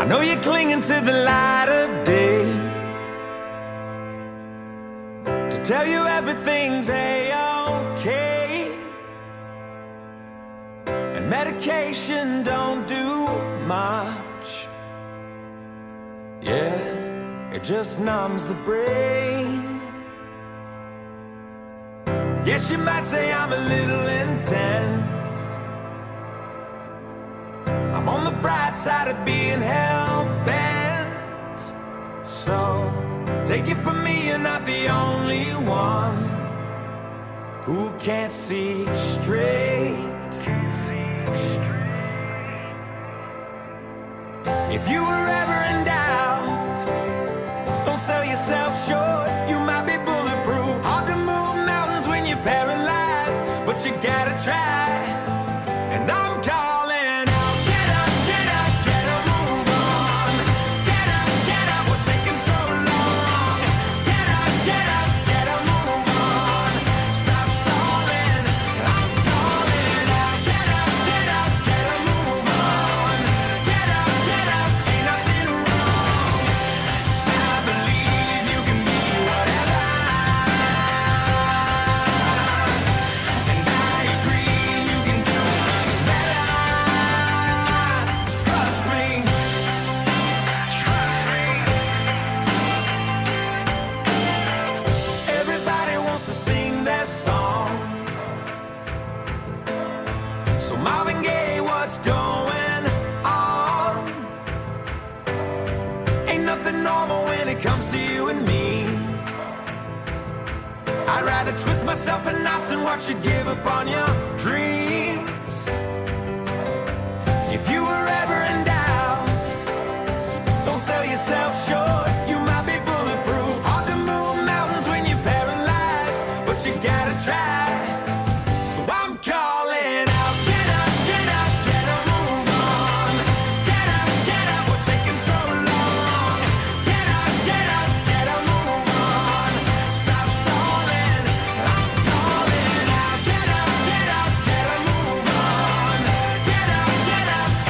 know you're clinging to the light of day, to tell you everything's a-okay, and medication don't do much. Yeah, it just numbs the brain. Guess you might say I'm a little intense. I'm on the bright side of being hell-bent. So, take it from me, you're not the only one who can't see straight. If you were ever in doubt, don't sell yourself short. You might be bulletproof. Hard to move mountains when you're paralyzed, but you gotta try. And I'm calling out, get up, get up, get a move on. Get up, what's taking so long? Get up, get a move on. Stop stalling, I'm calling out, get up, get a move on. Get up, ain't nothing wrong. So I believe you can be whatever. And I agree you can do much better. Trust me. Everybody wants to sing their song. So Marvin Gaye, what's going on? Ain't nothing normal when it comes to you and me. I'd rather twist myself in knots and watch you give up on your dreams. If you were ever in doubt, don't sell yourself short. You might be bulletproof. Hard to move mountains when you're paralyzed, but you gotta try. So I'm calling out, get up, get a move on. Get up, what's taking so long? Get up, get a move on. Stop stalling, I'm calling out. Get up, get a move on. Get up,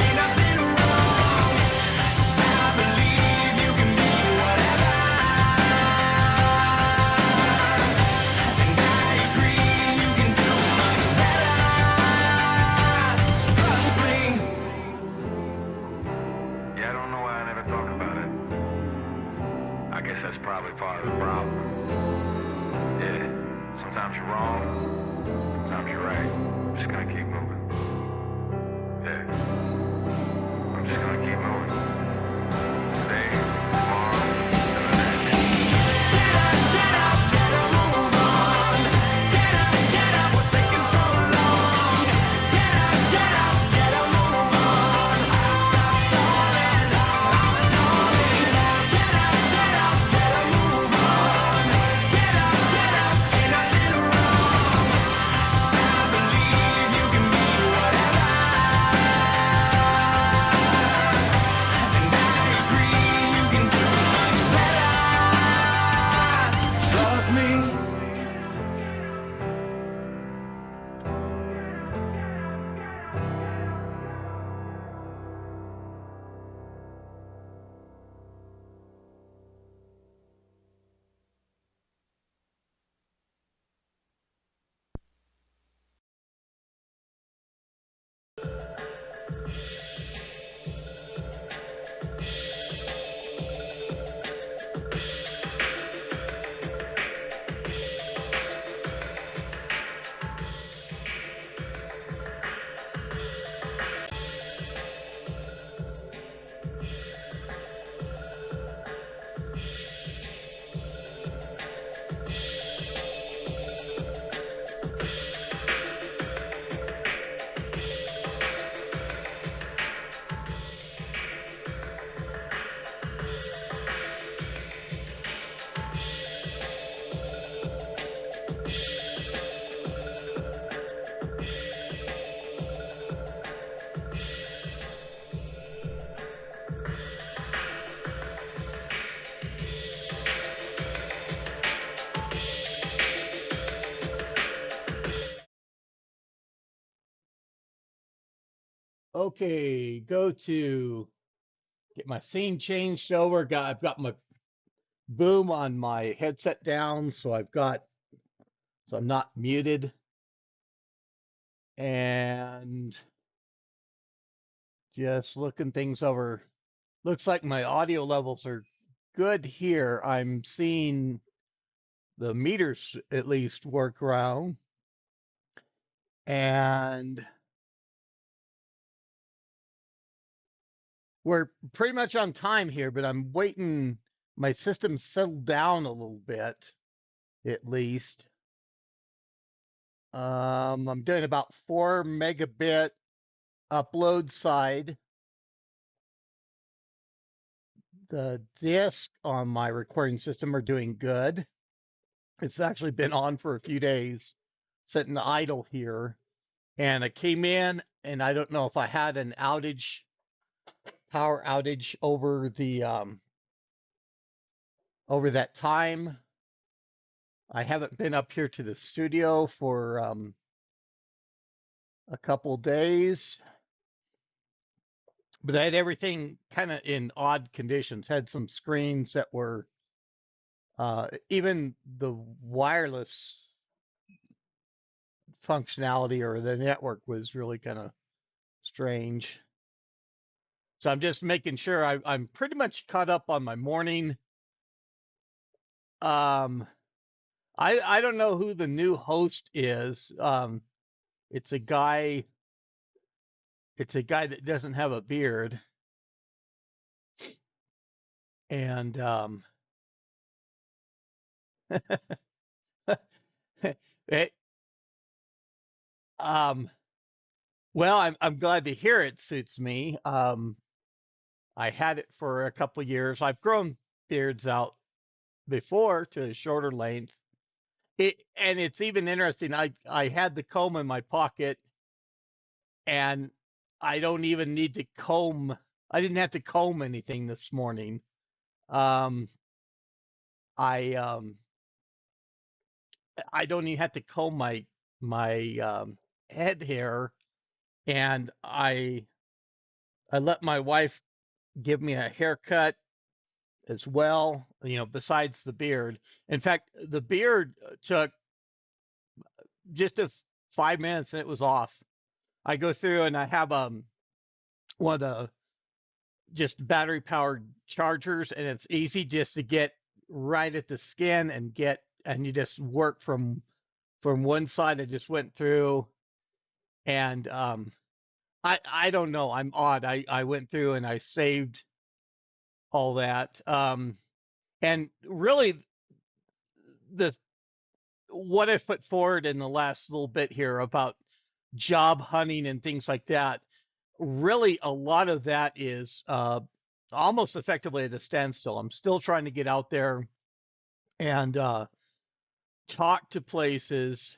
ain't nothing wrong. 'Cause I believe you can be whatever. And I agree you can do much better. Trust me. Yeah, I don't know why I never talk about it. I guess that's probably part of the problem. Yeah, sometimes you're wrong, sometimes you're right. I'm just gonna keep moving. Yeah, I'm just gonna keep moving. Today, tomorrow, and the next. Get a move on. Get up, what's taking so long? Get a move on. Stop stalling, I'm calling out. Get a move on. Get up, ain't nothing wrong. 'Cause I believe you can be whatever. And I agree you can do much better. Trust me. Okay, go to Get my scene changed over. I've got my boom on my headset down, so I'm not muted. And just looking things over. Looks like my audio levels are good here. I'm seeing the meters at least work around. And we're pretty much on time here, but I'm waiting. My system settled down a little bit, at least. I'm doing about 4 megabit upload side. The disk on my recording system are doing good. It's actually been on for a few days, sitting idle here. And I came in, and I don't know if I had an outage, power outage over over that time. I haven't been up here to the studio for a couple days, but I had everything kind of in odd conditions. Had some screens that were even the wireless functionality or the network was really kind of strange. So I'm just making sure I'm pretty much caught up on my morning. Um, I don't know who the new host is. It's a guy. It's a guy that doesn't have a beard, and it, well, I'm glad to hear it suits me. I had it for a couple of years. I've grown beards out before to a shorter length. And it's even interesting. I had the comb in my pocket, and I don't even need to comb. I didn't have to comb anything this morning. Um, I um, I don't even have to comb my head hair, and I let my wife give me a haircut as well. Besides the beard. In fact, the beard took just 5 minutes and it was off. I go through and I have one of the just battery powered chargers, and it's easy just to get right at the skin and you just work from one side. I just went through, and I don't know, I'm odd. I went through and I saved all that. And really, the what I've put forward in the last little bit here about job hunting and things like that, really a lot of that is almost effectively at a standstill. I'm still trying to get out there and talk to places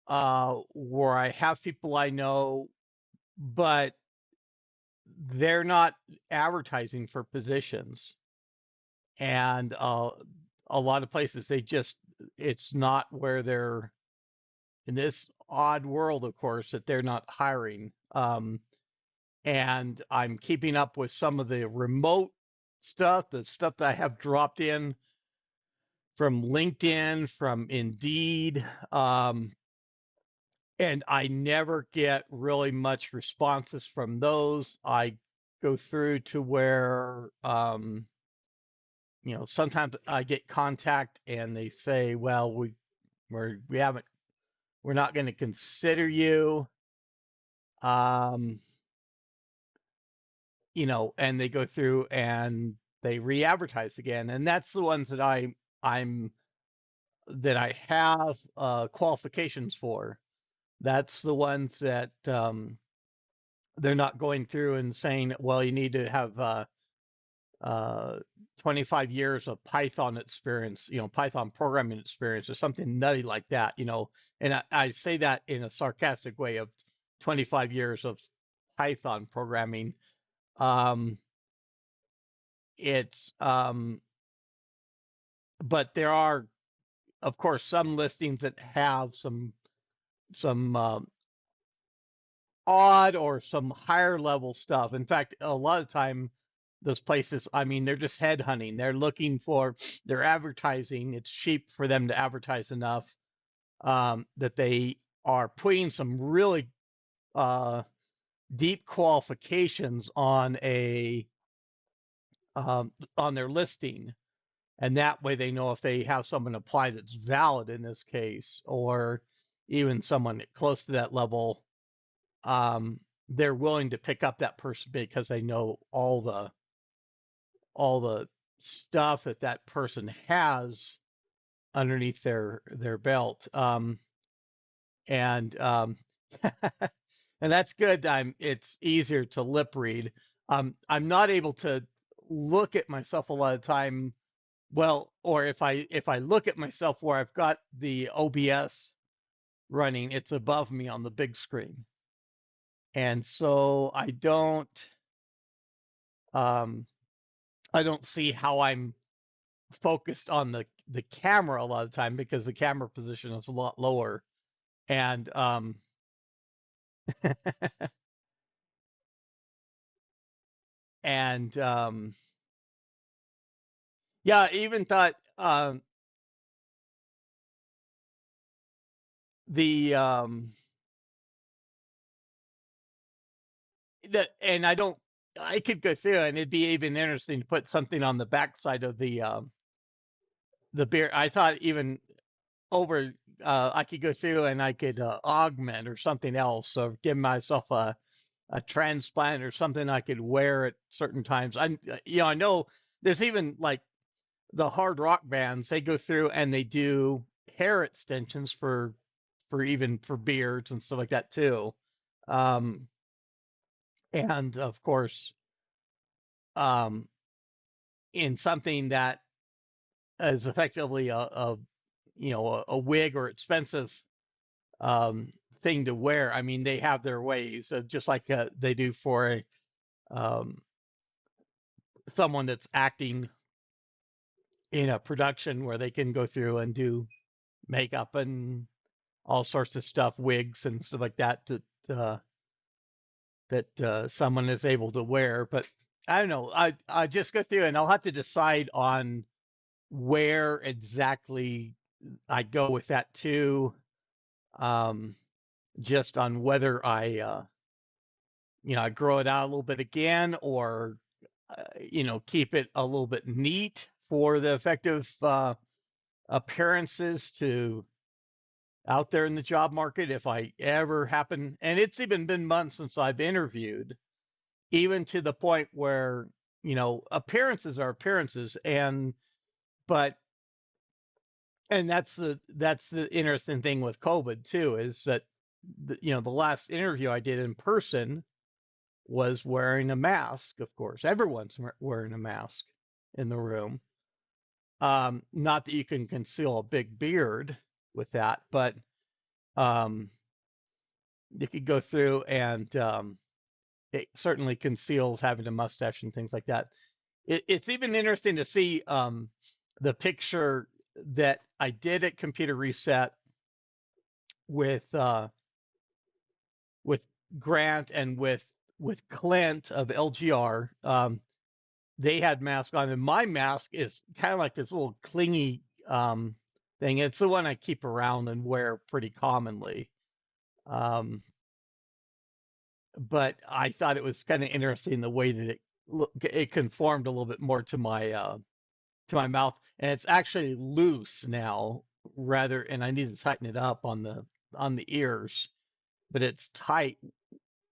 where I have people I know, but they're not advertising for positions. And a lot of places, it's not where they're, in this odd world, of course, that they're not hiring. And I'm keeping up with some of the remote stuff, the stuff that I have dropped in from LinkedIn, from Indeed. And I never get really much responses from those. I go through to where, sometimes I get contact and they say, well, we're not going to consider you. And they go through and they re-advertise again. And that's the ones that I have qualifications for. That's the ones that they're not going through and saying, well, you need to have 25 years of Python experience, Python programming experience or something nutty like that, And I say that in a sarcastic way of 25 years of Python programming. It's but there are, of course, some listings that have some odd or some higher level stuff. In fact, a lot of time those places, I mean, they're just headhunting. They're looking for, they're advertising. It's cheap for them to advertise enough that they are putting some really deep qualifications on their listing, and that way they know if they have someone apply that's valid in this case, or even someone close to that level, um, they're willing to pick up that person because they know all the stuff that that person has underneath their belt. And and that's good. It's easier to lip read. I'm not able to look at myself a lot of time. Well, or if I look at myself where I've got the OBS running, it's above me on the big screen, and so um, I don't see how I'm focused on the camera a lot of the time because the camera position is a lot lower, and and yeah, I even thought the that, and I could go through and it'd be even interesting to put something on the backside of the beer. I thought even over I could go through and I could augment or something else, or give myself a transplant or something I could wear at certain times. I know there's even like the hard rock bands, they go through and they do hair extensions for even for beards and stuff like that too. Um, and of course, um, in something that is effectively a wig or expensive um, thing to wear. I mean, they have their ways, just like they do for um, someone that's acting in a production where they can go through and do makeup and all sorts of stuff, wigs and stuff like that that someone is able to wear. But I don't know. I just go through and I'll have to decide on where exactly I go with that too. Um, just on whether I grow it out a little bit again, or keep it a little bit neat for the effective appearances to out there in the job market if I ever happen. And it's even been months since I've interviewed, even to the point where appearances are appearances, but and that's the interesting thing with COVID too, is that the last interview I did in person was wearing a mask. Of course, everyone's wearing a mask in the room. Not that you can conceal a big beard with that, but um, you could go through and it certainly conceals having a mustache and things like that. It's even interesting to see the picture that I did at Computer Reset with with Grant and with Clint of LGR. They had masks on, and my mask is kind of like this little clingy thing. It's the one I keep around and wear pretty commonly. Um, but I thought it was kind of interesting the way that it conformed a little bit more to my mouth, and it's actually loose now rather, and I need to tighten it up on the ears, but it's tight.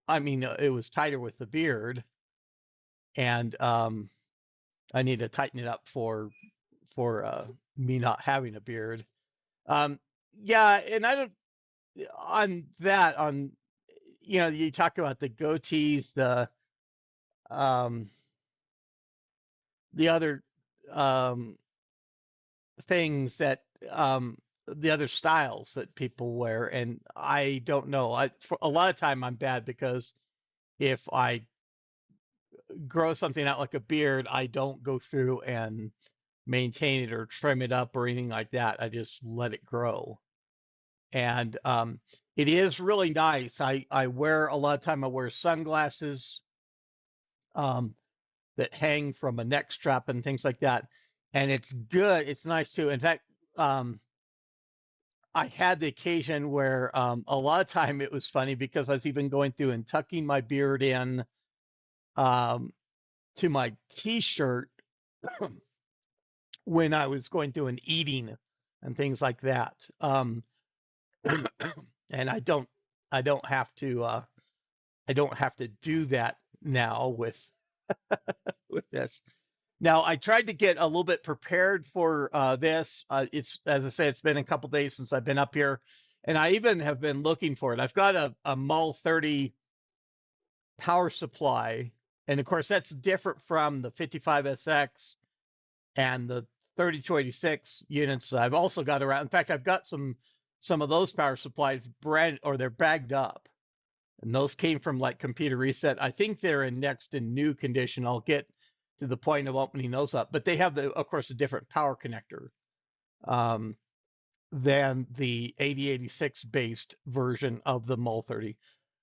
I mean, it was tighter with the beard, and I need to tighten it up for me not having a beard. Um, yeah, and I don't on that on you talk about the goatees, um the other um things that the other styles that people wear, and I don't know. For a lot of time I'm bad because if I grow something out like a beard, I don't go through and maintain it or trim it up or anything like that. I just let it grow. And it is really nice. I wear a lot of time. I wear sunglasses um, that hang from a neck strap and things like that, and it's good. It's nice too. In fact, um, I had the occasion where a lot of time it was funny because I was even going through and tucking my beard in um, to my t-shirt when I was going through and eating and things like that. And I don't have to I don't have to do that now with this. Now I tried to get a little bit prepared for this. It's, as I say, it's been a couple days since I've been up here, and I even have been looking for it. I've got a Mul 30 power supply, and of course that's different from the 55SX and the 3286 units I've also got around. In fact, I've got some of those power supplies they're bagged up. And those came from like Computer Reset. I think they're in next and new condition. I'll get to the point of opening those up. But they have of course, a different power connector um, than the 8086 based version of the Mul 30.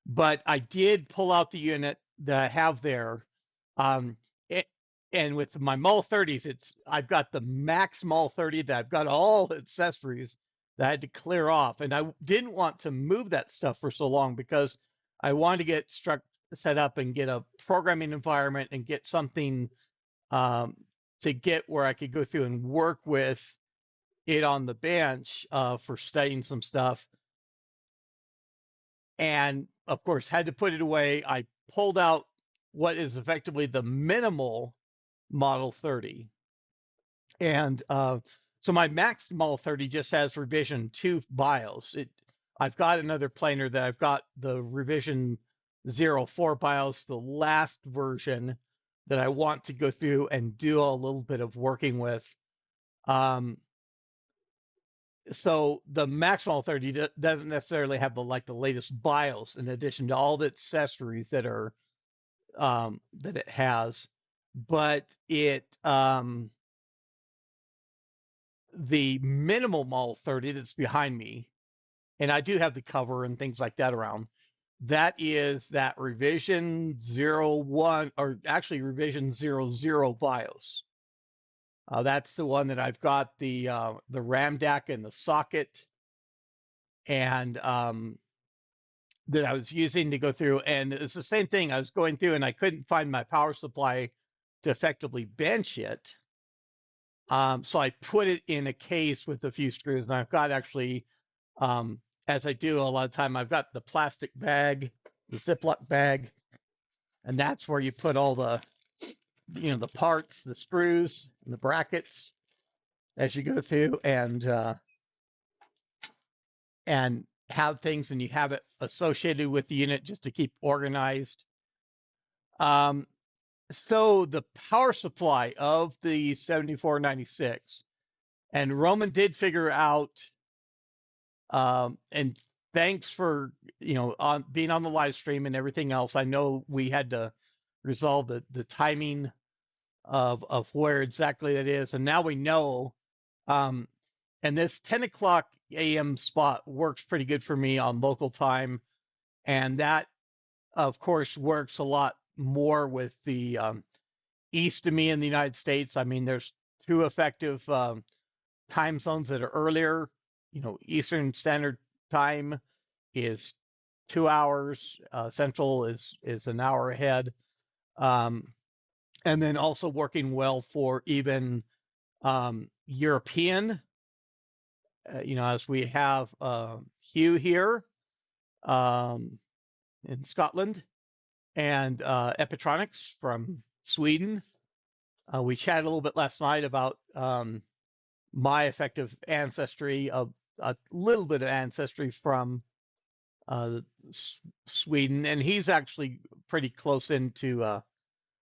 But I did pull out the unit that I have there. Um, it, and with my Mul 30s, I've got the max Mul 30 that I've got all the accessories that I had to clear off. And I didn't want to move that stuff for so long because I wanted to get set up and get a programming environment and get something um, to get where I could go through and work with it on the bench for studying some stuff. And of course, had to put it away. I pulled out what is effectively the minimal Model 30. And so my max Model 30 just has revision 2 BIOS. I've got another planar that I've got the revision 04 BIOS, the last version that I want to go through and do a little bit of working with. So the max Model 30 doesn't necessarily have the latest BIOS in addition to all the accessories that are that it has, but the minimal Model 30 that's behind me, and I do have the cover and things like that around. That is that revision 01, or actually revision 00 BIOS. That's the one that I've got the RAM DAC in the socket, and that I was using to go through. And it's the same thing. I was going through and I couldn't find my power supply to effectively bench it. So I put it in a case with a few screws, and I've got actually, as I do a lot of time, I've got the plastic bag, the Ziploc bag, and that's where you put all the, the parts, the screws, and the brackets as you go through and have things, and you have it associated with the unit just to keep organized. So the power supply of the 7496, and Roman did figure out, and thanks for on being on the live stream and everything else. I know we had to resolve the timing of where exactly that is, and now we know. And this 10 o'clock a.m. spot works pretty good for me on local time, and that of course works a lot more with the east of me in the United States. I mean, there's two effective time zones that are earlier. Eastern Standard Time is 2 hours. Central is an hour ahead. And then also working well for even European, as we have Hugh here in Scotland, and Epitronics from Sweden. We chatted a little bit last night about my effective ancestry, a little bit of ancestry from Sweden, and he's actually pretty close into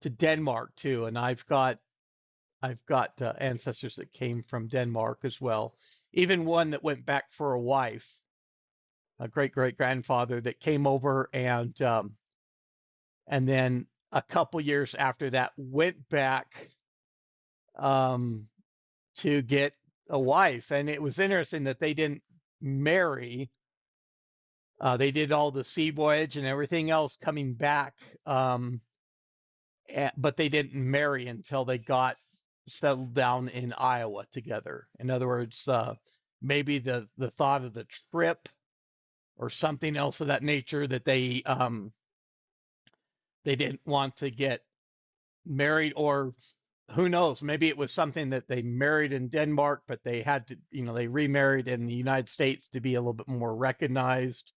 to Denmark too. And I've got ancestors that came from Denmark as well. Even one that went back for a wife, a great grandfather that came over, and then a couple years after that went back to get a wife. And it was interesting that they didn't marry. They did all the sea voyage and everything else coming back, but they didn't marry until they got settled down in Iowa together. In other words, maybe the thought of the trip or something else of that nature that they didn't want to get married, or who knows, maybe it was something that they married in Denmark, but they had to, they remarried in the United States to be a little bit more recognized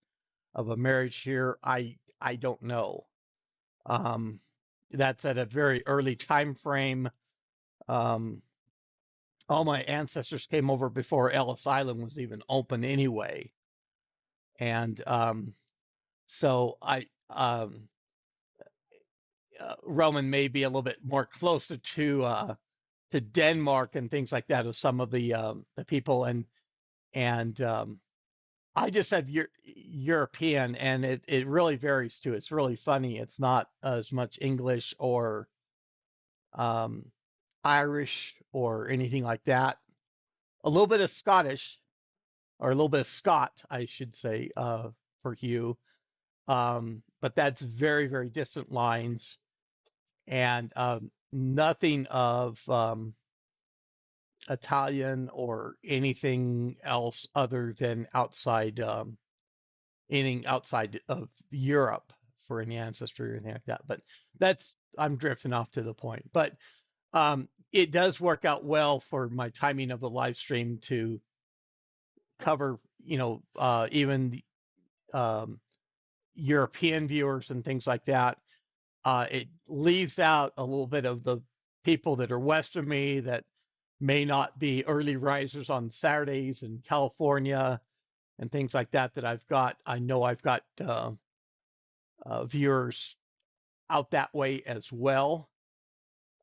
of a marriage here. I don't know. Um, that's at a very early time frame. Um, all my ancestors came over before Ellis Island was even open anyway, and so Roman may be a little bit more closer to Denmark and things like that of some of the people, and I just have European, and it really varies too. It's really funny. It's not as much English or um, Irish or anything like that. A little bit of Scottish, or a little bit of Scot, I should say, for Hugh. But that's very, very distant lines, and nothing of Italian or anything else other than anything outside of Europe for any ancestry or anything like that. But I'm drifting off to the point. But it does work out well for my timing of the live stream to cover, even um, European viewers and things like that. It leaves out a little bit of the people that are west of me that may not be early risers on Saturdays in California and things like that. I know I've got viewers out that way as well,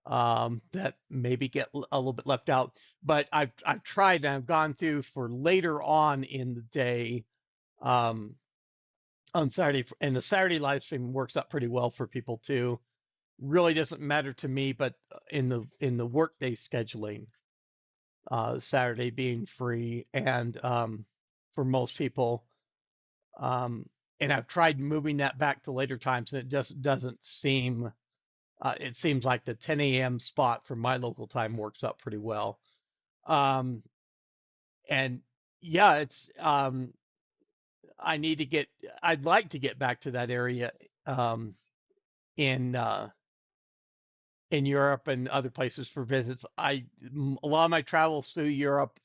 that maybe get a little bit left out. But I've tried, and I've gone through for later on in the day, um, on Saturday, and the Saturday live stream works out pretty well for people too. Really doesn't matter to me, but in the workday scheduling, Saturday being free, and for most people, and I've tried moving that back to later times, and it just doesn't seem. It seems like the 10 a.m. spot for my local time works out pretty well. Um, and yeah, I need to get. I'd like to get back to that area, um, in in Europe and other places for visits. A lot of my travels through Europe,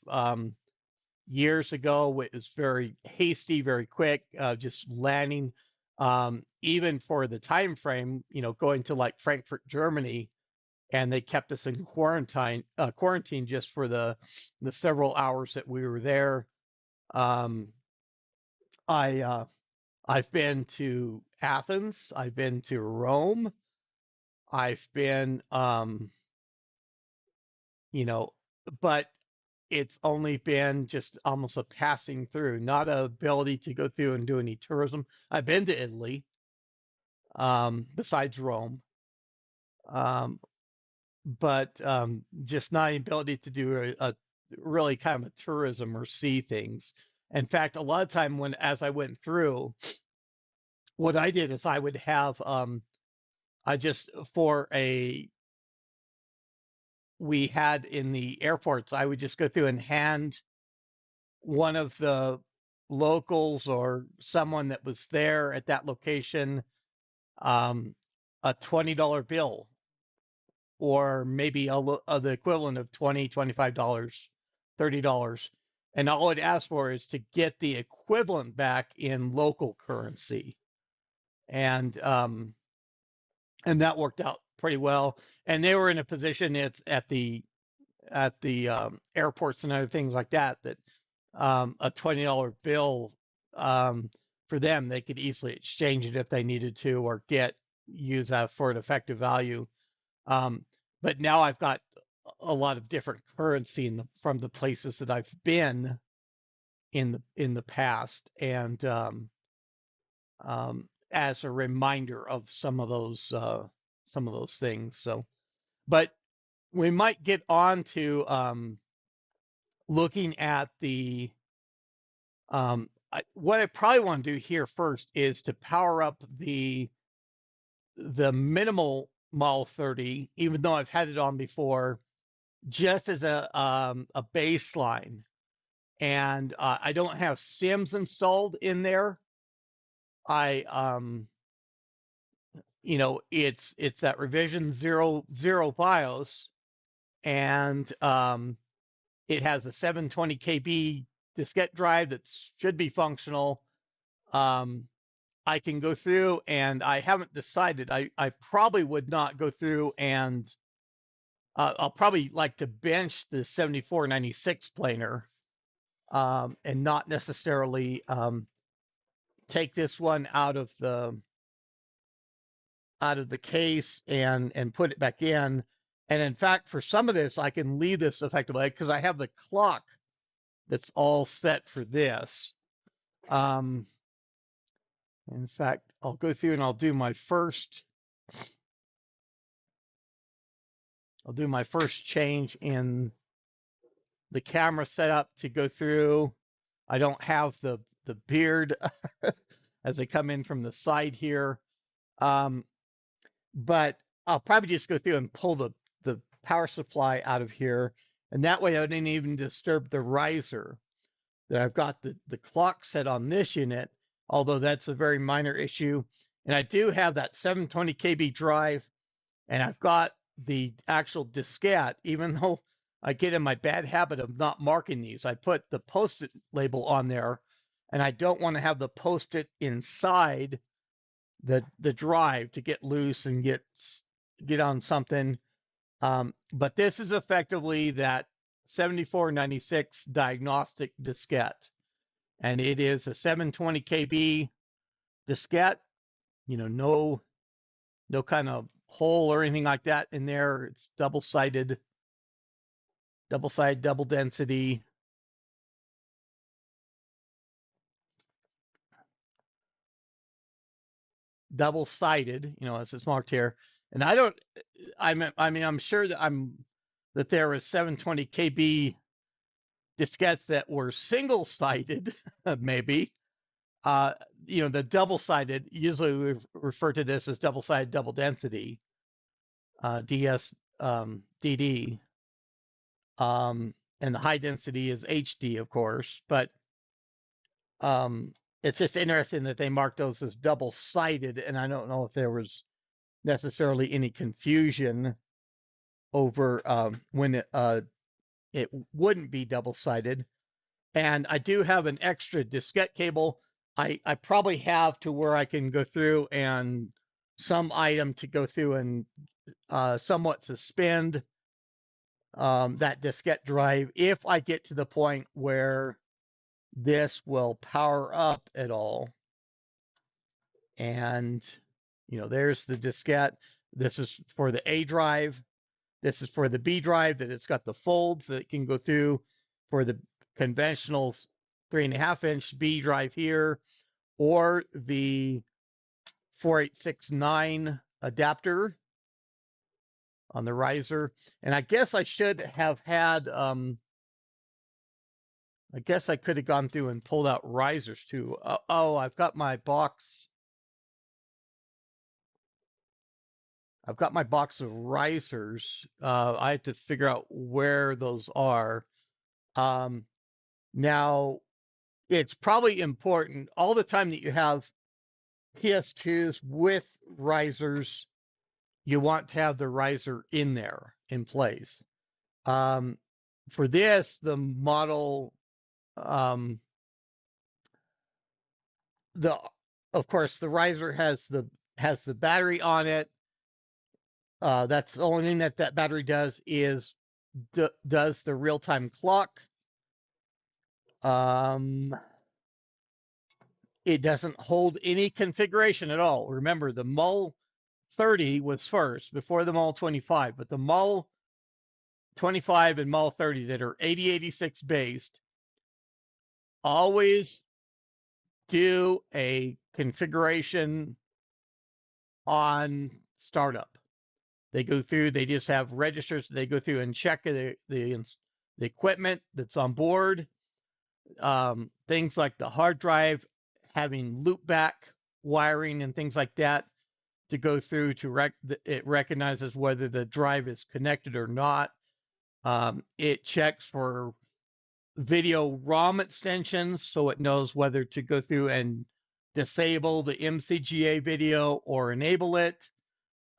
years ago, it was very hasty, very quick, just landing. Even for the time frame, going to like Frankfurt, Germany, and they kept us in quarantine just for the several hours that we were there. Um, I've been to Athens, I've been to Rome, I've been, you know, but it's only been just almost a passing through, not a ability to go through and do any tourism. I've been to Italy, besides Rome, um, but just not an ability to do a really kind of a tourism or see things. In fact, a lot of time as I went through, what I did is I would have I just for a we had in the airports, I would just go through and hand one of the locals or someone that was there at that location um, a $20 bill, or maybe the equivalent of $25, $30. And all I'd ask for is to get the equivalent back in local currency. And that worked out pretty well. And they were in a position, it's at the airports and other things like that, that a $20 bill, for them, they could easily exchange it if they needed to, or use that for an effective value. But now I've got a lot of different currency from the places that I've been in the past, and as a reminder of some of those things. So, but we might get on to looking at the What I probably want to do here first is to power up the minimal Model 30, even though I've had it on before, just as a baseline. And I don't have Sims installed in there. I it's that revision 00 BIOS, and it has a 720 KB diskette drive that should be functional. I can go through, and I haven't decided. I probably would not go through, and I'll probably like to bench the 7496 planar, and not necessarily take this one out of the case and put it back in. And in fact, for some of this, I can leave this effectively because I have the clock that's all set for this. In fact, I'll go through and I'll do my first change in the camera setup to go through. I don't have the beard as I come in from the side here. But I'll probably just go through and pull the power supply out of here. And that way I didn't even disturb the riser. That I've got the clock set on this unit, although that's a very minor issue. And I do have that 720 KB drive, and I've got the actual diskette, even though I get in my bad habit of not marking these. I put the Post-it label on there, and I don't want to have the Post-it inside the drive to get loose and get on something. But this is effectively that 7496 diagnostic diskette, and it is a 720 KB diskette. No kind of hole or anything like that in there. It's double-sided, double density. Double-sided, as it's marked here. And I'm sure that there was 720 KB diskettes that were single-sided, maybe. The double-sided, usually we refer to this as double-sided double density, DS, DD. And the high density is HD, of course, but it's just interesting that they marked those as double-sided, and I don't know if there was necessarily any confusion over when it wouldn't be double-sided. And I do have an extra diskette cable. I probably have to where I can go through and some item to go through and somewhat suspend that diskette drive if I get to the point where this will power up at all. And there's the diskette. This is for the A drive. This is for the B drive, that it's got the folds that it can go through for the conventional 3.5-inch B drive here, or the 4869 adapter on the riser. And I guess I should have had, I guess I could have gone through and pulled out risers too. Oh, I've got my box. I've got my box of risers. I have to figure out where those are. Now, it's probably important all the time that you have PS2s with risers, you want to have the riser in there in place. For this, the model, of course, the riser has the battery on it. That's the only thing that battery does is does the real-time clock. It doesn't hold any configuration at all. Remember, the Model 30 was first before the Model 25, but the Model 25 and Model 30 that are 8086 based always do a configuration on startup. They go through, they just have registers. They go through and check the equipment that's on board. things like the hard drive having loopback wiring and things like that to go through to it recognizes whether the drive is connected or not. It checks for video ROM extensions, so it knows whether to go through and disable the MCGA video or enable it.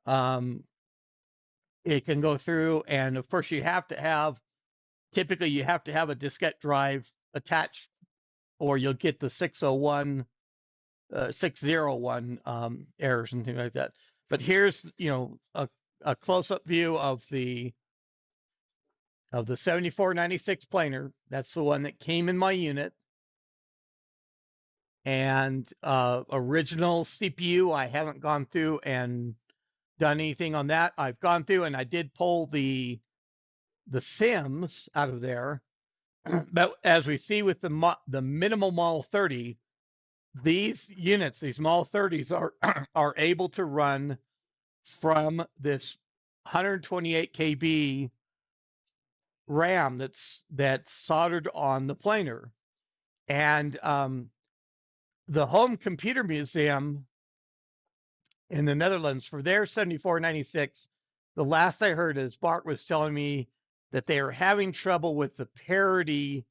It can go through, and of course, typically you have to have a diskette drive attached, or you'll get the 601 601 errors and things like that. But here's a close-up view of the 7496 planar. That's the one that came in my unit. And original CPU, I haven't gone through and done anything on that. I've gone through and I did pull the SIMs out of there. But as we see with the minimal Model 30, these units, these Model 30s are able to run from this 128 KB RAM that's soldered on the planar. And the Home Computer Museum in the Netherlands, for their 7496, the last I heard is Bart was telling me that they are having trouble with the parity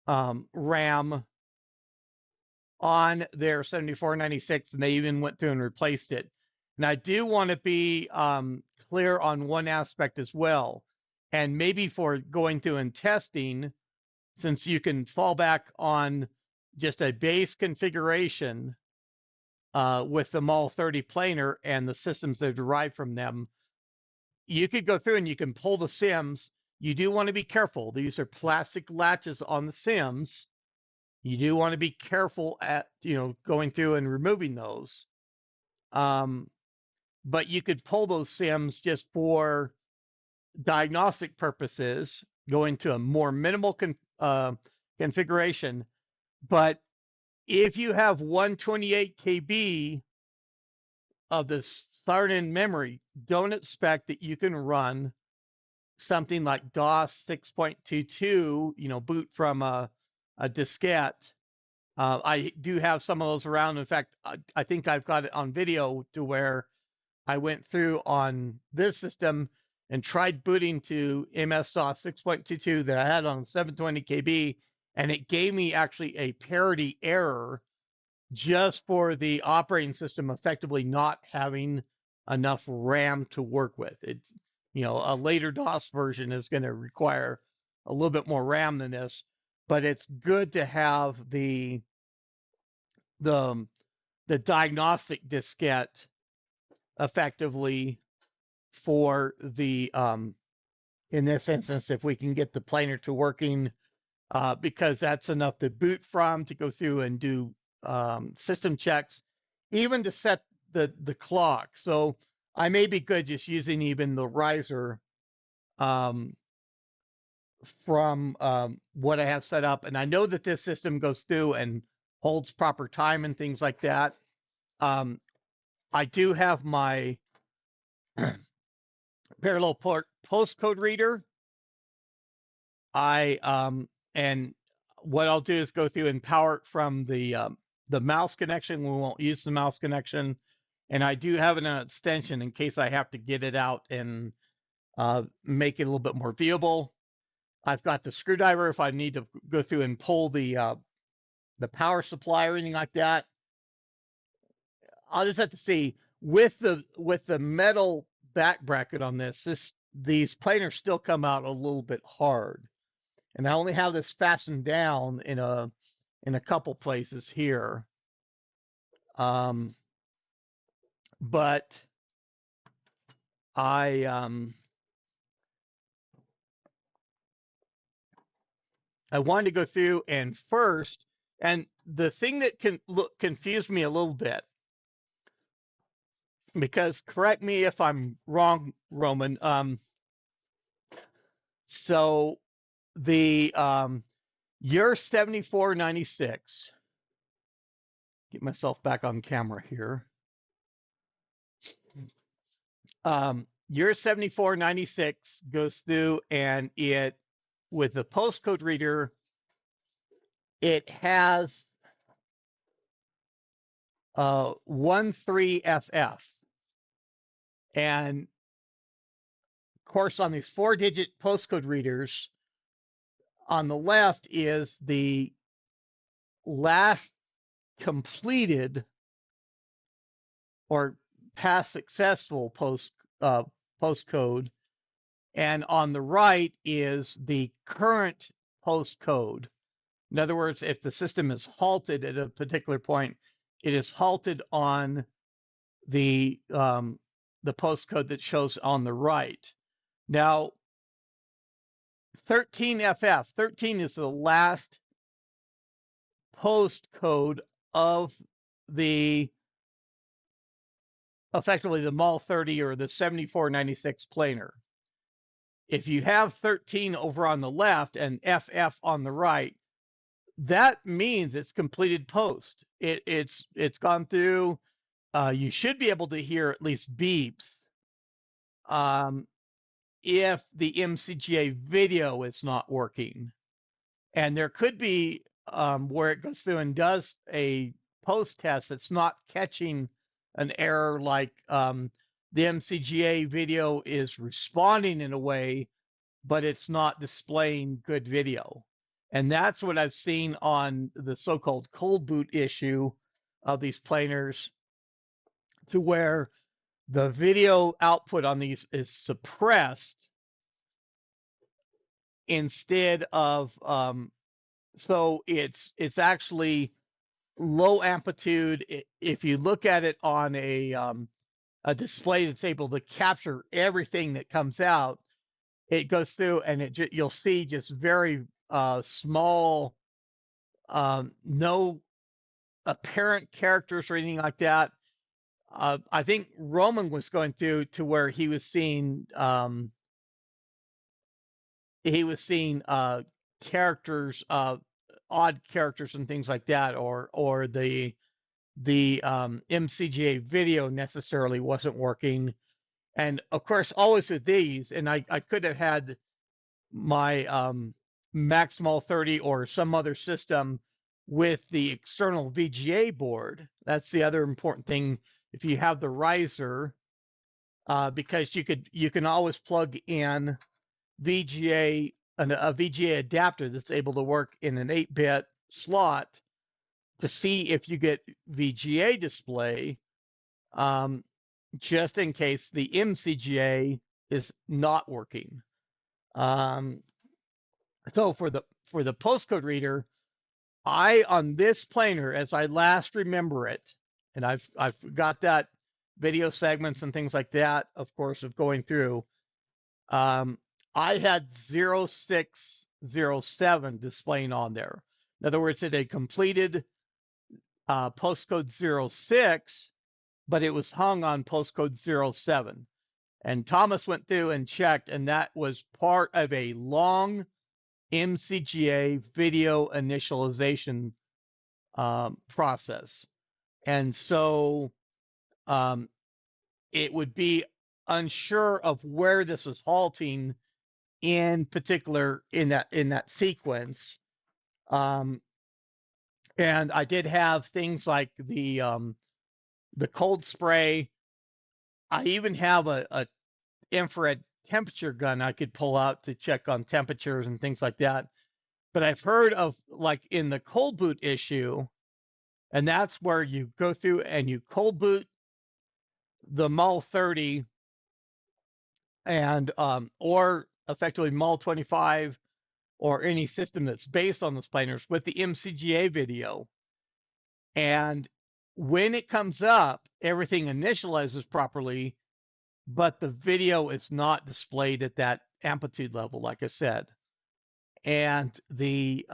RAM on their 7496, and they even went through and replaced it. And I do want to be clear on one aspect as well, and maybe for going through and testing, since you can fall back on just a base configuration with the Model 30 planar and the systems that derive from them, you could go through and you can pull the SIMs. You do want to be careful. These are plastic latches on the SIMs. You do want to be careful at going through and removing those. But you could pull those SIMs just for diagnostic purposes, going to a more minimal configuration. But if you have 128 KB of this starting memory, don't expect that you can run something like DOS 6.22, boot from a diskette. I do have some of those around. In fact, I think I've got it on video to where I went through on this system and tried booting to MS-DOS 6.22 that I had on 720 KB, and it gave me actually a parity error just for the operating system effectively not having enough RAM to work with. It's, a later DOS version is going to require a little bit more RAM than this, but it's good to have the diagnostic diskette effectively for the in this instance, if we can get the planar to working, because that's enough to boot from, to go through and do system checks, even to set the clock. So I may be good just using even the riser from what I have set up. And I know that this system goes through and holds proper time and things like that. I do have my parallel port postcode reader. And what I'll do is go through and power it from the mouse connection. We won't use the mouse connection. And I do have an extension in case I have to get it out and make it a little bit more viewable. I've got the screwdriver if I need to go through and pull the power supply or anything like that. I'll just have to see with the metal back bracket on these planers still come out a little bit hard. And I only have this fastened down in a couple places here. But I wanted to go through and first, and the thing that confused me a little bit, because correct me if I'm wrong, Roman. So the your 7496, get myself back on camera here. Your 7496 goes through and it, with the postcode reader, it has 13FF. And of course, on these 4-digit postcode readers, on the left is the last completed or past successful postcode, and on the right is the current postcode. In other words, if the system is halted at a particular point, it is halted on the postcode that shows on the right. Now, 13FF, 13 is the last postcode of the effectively the MAL 30 or the 7496 planar. If you have 13 over on the left and FF on the right, that means it's completed post. It's gone through. You should be able to hear at least beeps. If the MCGA video is not working, and there could be where it goes through and does a post test that's not catching an error, like the MCGA video is responding in a way, but it's not displaying good video. And that's what I've seen on the so-called cold boot issue of these planers, to where the video output on these is suppressed instead of so it's actually low amplitude. If you look at it on a display that's able to capture everything that comes out, it goes through and you'll see just very small, no apparent characters or anything like that. I think Roman was going through to where he was seeing characters, odd characters and things like that, or the MCGA video necessarily wasn't working. And of course, always with these, and I could have had my Maximal 30 or some other system with the external VGA board. That's the other important thing. If you have the riser, because you can always plug in VGA, a VGA adapter that's able to work in an 8-bit slot to see if you get VGA display, just in case the MCGA is not working. So for the postcode reader, on this planar, as I last remember it, and I've got that video segments and things like that, of course, of going through. I had 0607 displaying on there. In other words, it had completed postcode 06, but it was hung on postcode 07. And Thomas went through and checked, and that was part of a long MCGA video initialization process. And so it would be unsure of where this was halting in particular in that sequence. And I did have things like the cold spray. I even have a infrared temperature gun I could pull out to check on temperatures and things like that. But I've heard of, like in the cold boot issue, and that's where you go through and you cold boot the MAL 30 and or effectively MAL 25 or any system that's based on those planers with the MCGA video. And when it comes up, everything initializes properly, but the video is not displayed at that amplitude level, like I said. And the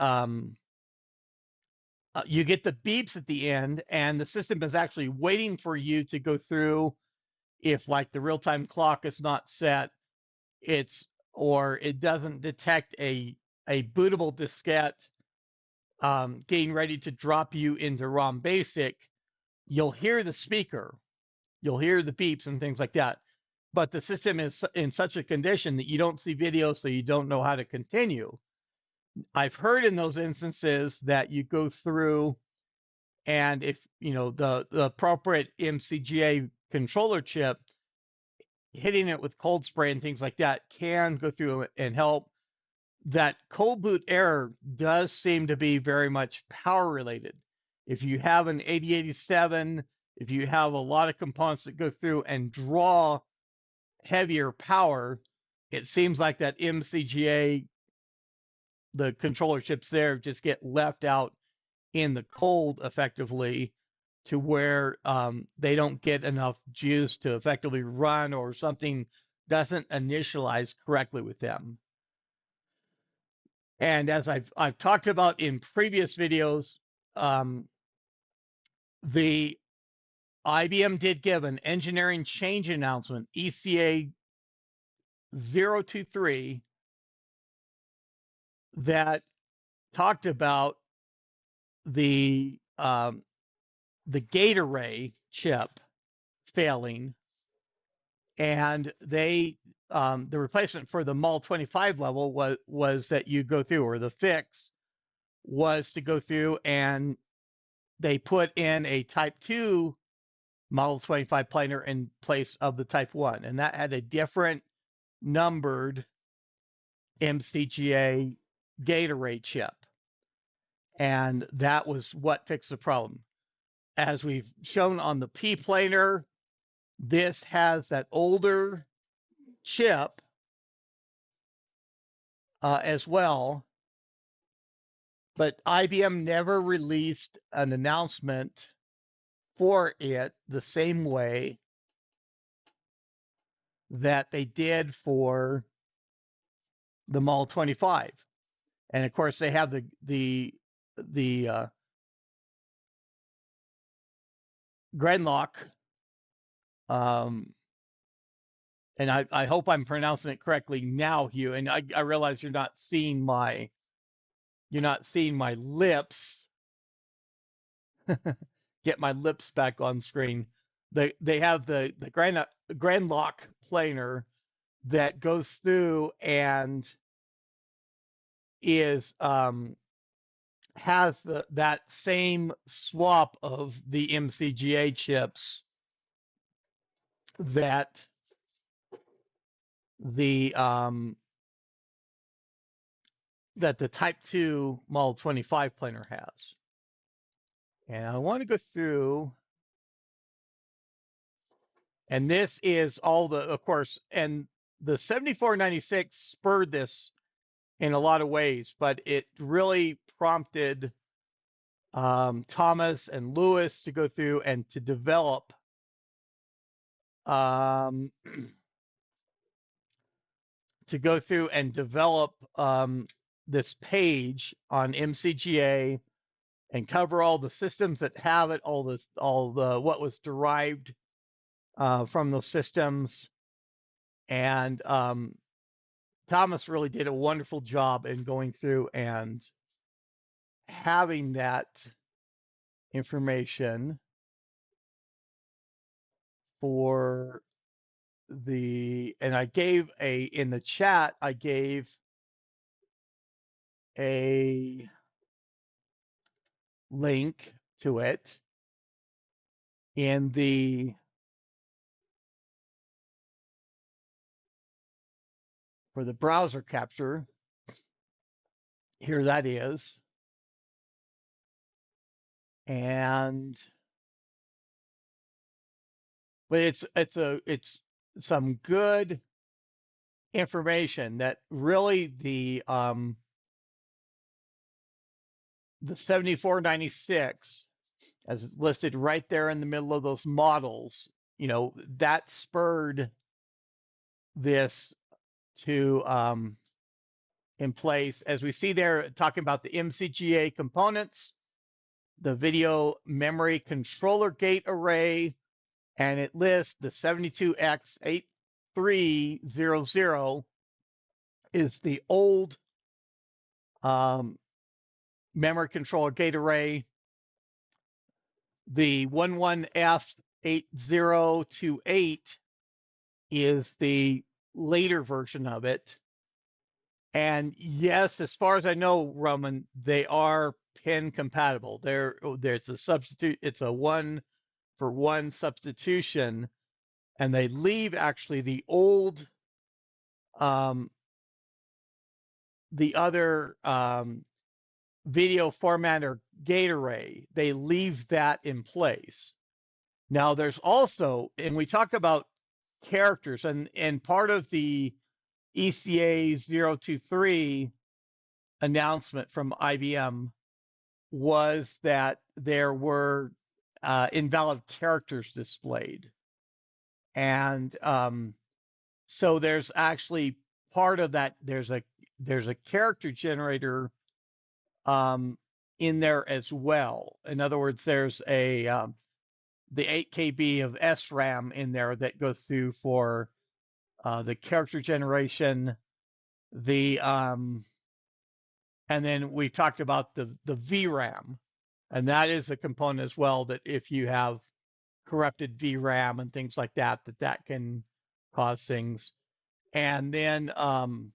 you get the beeps at the end, and the system is actually waiting for you to go through. If like the real-time clock is not set, or it doesn't detect a bootable diskette getting ready to drop you into ROM Basic, you'll hear the speaker, you'll hear the beeps and things like that. But the system is in such a condition that you don't see video, so you don't know how to continue. I've heard in those instances that you go through, and if you know the appropriate MCGA controller chip, hitting it with cold spray and things like that can go through and help. That cold boot error does seem to be very much power related. If you have an 8087, if you have a lot of components that go through and draw heavier power, it seems like that MCGA, the controller chips there, just get left out in the cold effectively, to where they don't get enough juice to effectively run, or something doesn't initialize correctly with them. And as I've talked about in previous videos, the IBM did give an engineering change announcement, ECA 023, that talked about the gate array chip failing, and they the replacement for the MAL 25 level was that you go through, or the fix was to go through, and they put in a type 2 Model 25 planar in place of the type 1, and that had a different numbered MCGA gate array chip, and that was what fixed the problem. As we've shown on the P planar, this has that older chip as well, but IBM never released an announcement for it the same way that they did for the MAL 25. And of course, they have the Grenlock, and I hope I'm pronouncing it correctly now, Hugh. And I realize you're not seeing my lips. Get my lips back on screen. They have the Grenlock planar that goes through and is has that same swap of the MCGA chips that the type 2 Model 25 planar has. And I want to go through, and this is all the, of course, and the 7496 spurred this in a lot of ways, but it really prompted Thomas and Lewis to go through and to develop this page on MCGA and cover all the systems that have it, all the what was derived from those systems. And Thomas really did a wonderful job in going through and having that information for and I gave in the chat, I gave a link to it in for the browser capture. Here that is. And but it's some good information that really the 7496, as it's listed right there in the middle of those models, that spurred this to in place. As we see there, talking about the MCGA components, the video memory controller gate array, and it lists the 72X8300 is the old memory controller gate array. The 11F8028 is the later version of it. And yes, as far as I know, Roman, they are pin compatible. There's a substitute. It's a 1-for-1 substitution, and they leave actually um, the other video format or gate array. They leave that in place. Now, there's also, and we talk about characters, and part of the ECA 023 announcement from IBM was that there were invalid characters displayed. And so there's actually part of that, there's a character generator in there as well. In other words, there's the 8 KB of SRAM in there that goes through for the character generation, the and then we talked about the VRAM, and that is a component as well that if you have corrupted VRAM and things like that, that can cause things. And then of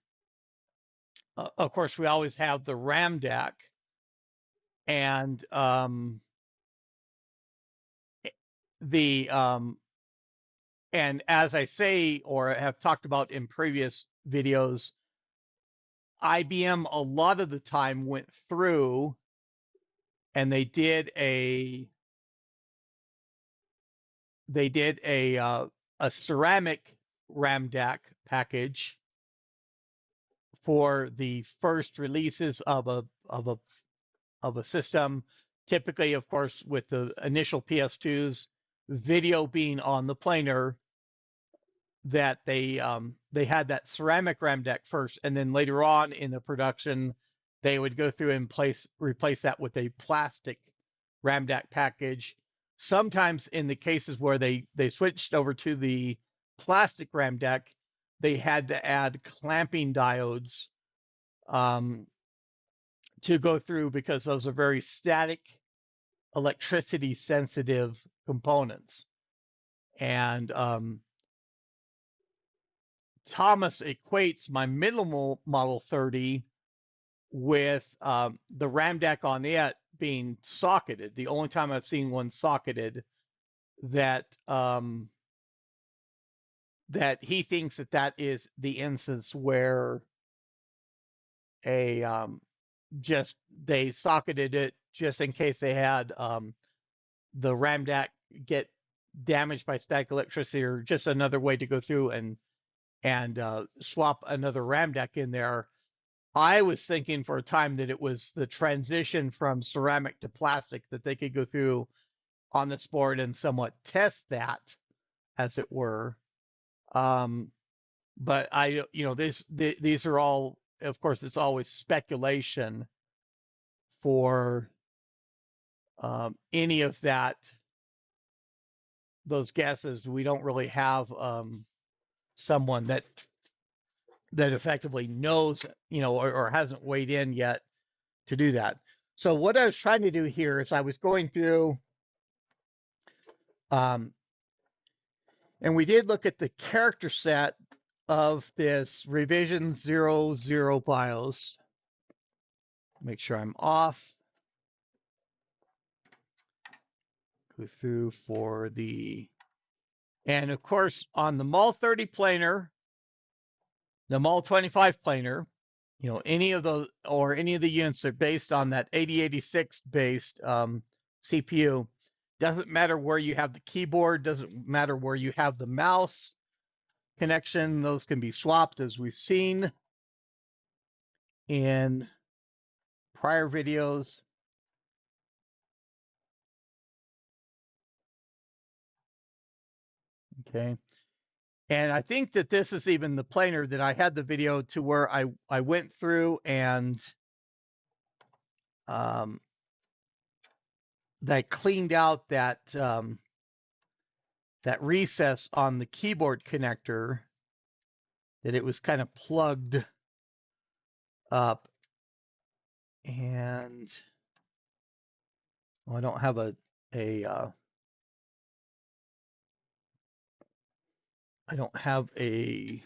course we always have the RAM deck, and the and as I say or have talked about in previous videos, IBM a lot of the time went through and they did a ceramic RAM DAC package for the first releases of a system. Typically, of course, with the initial PS2s, video being on the planar, that they had that ceramic RAM deck first, and then later on in the production, they would go through and replace that with a plastic RAM deck package. Sometimes in the cases where they switched over to the plastic RAM deck, they had to add clamping diodes to go through because those are very static, electricity sensitive components. And Thomas equates my minimal Model 30 with the RAM deck on it being socketed. The only time I've seen one socketed, that that he thinks that is the instance where a just they socketed it just in case they had the RAM deck get damaged by static electricity, or just another way to go through and swap another RAM deck in there. I was thinking for a time that it was the transition from ceramic to plastic, that they could go through on this board and somewhat test that, as it were. But these are all, of course, it's always speculation for any of those guesses. We don't really have someone that effectively knows, or hasn't weighed in yet to do that. So what I was trying to do here is I was going through, and we did look at the character set of this revision 00 BIOS. Make sure I'm off. Go through for and of course on the MAL 30 planar, the MAL 25 planar, any of the units are based on that 8086 based CPU. Doesn't matter where you have the keyboard, doesn't matter where you have the mouse connection. Those can be swapped, as we've seen in prior videos. Okay. And I think that this is even the planar that I had the video to where I went through and that cleaned out that recess on the keyboard connector, that it was kind of plugged up. And I don't have I don't have a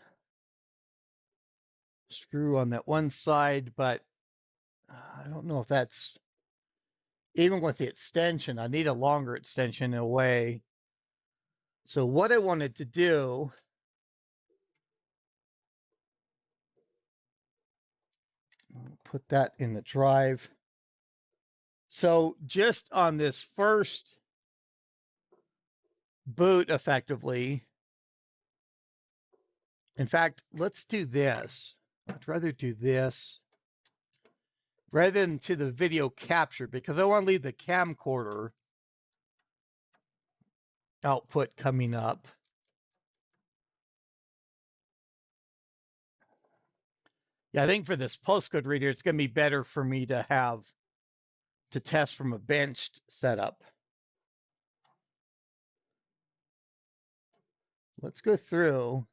screw on that one side, but I don't know if that's, even with the extension, I need a longer extension in a way. So what I wanted to do, put that in the drive. So just on this first boot effectively, in fact, let's do this. I'd rather do this rather than to the video capture because I want to leave the camcorder output coming up. Yeah, I think for this postcode reader, it's going to be better for me to have to test from a benched setup. Let's go through.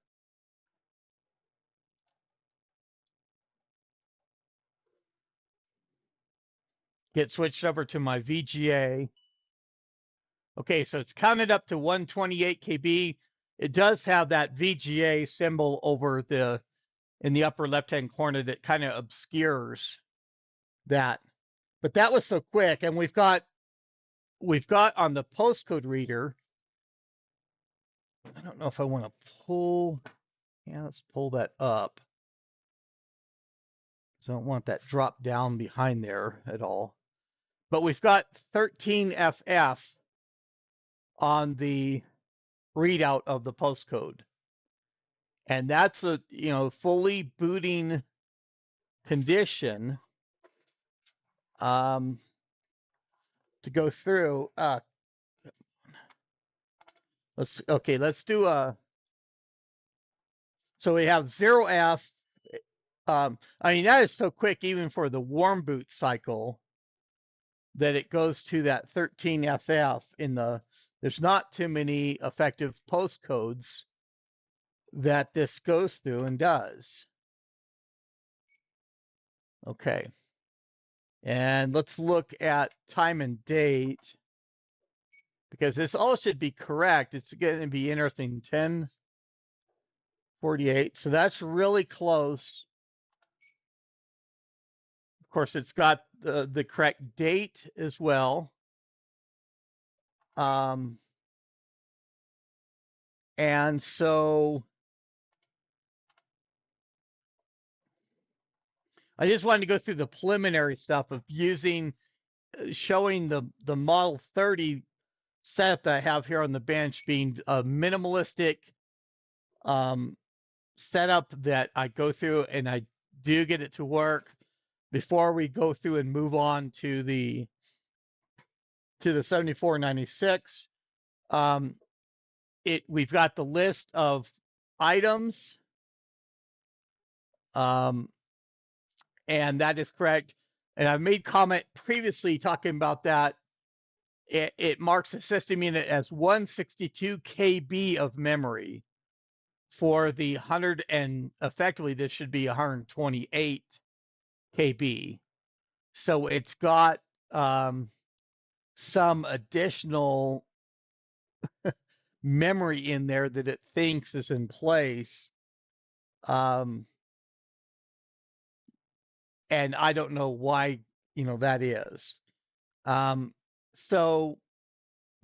Get switched over to my VGA. Okay, so it's counted up to 128 KB. It does have that VGA symbol over the in the upper left-hand corner that kind of obscures that. But that was so quick, and we've got on the postcode reader. I don't know if I want to pull. Yeah, let's pull that up. So I don't want that drop down behind there at all. But we've got 13FF on the readout of the postcode. And that's a, fully booting condition to go through. Let's do so we have 0F. I mean, that is so quick even for the warm boot cycle that it goes to that 13FF there's not too many effective postcodes that this goes through and does. Okay. And let's look at time and date because this all should be correct. It's going to be interesting. 10:48. So that's really close. Of course, it's got the correct date as well. And so I just wanted to go through the preliminary stuff of showing the Model 30 setup that I have here on the bench being a minimalistic setup that I go through and I do get it to work before we go through and move on to the 7496. We've got the list of items, and that is correct. And I've made comment previously talking about that. It marks the system unit as 162 KB of memory for the 100, and effectively this should be 128 KB. So it's got some additional memory in there that it thinks is in place. And I don't know why, that is. So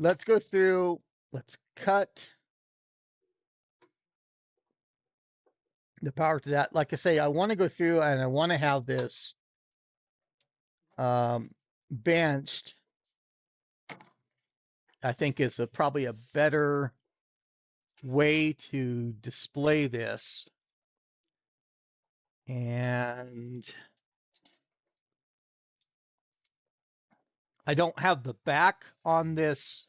let's go through, let's cut the power to that. Like I say, I want to go through and I want to have this benched. I think is probably a better way to display this. And I don't have the back on this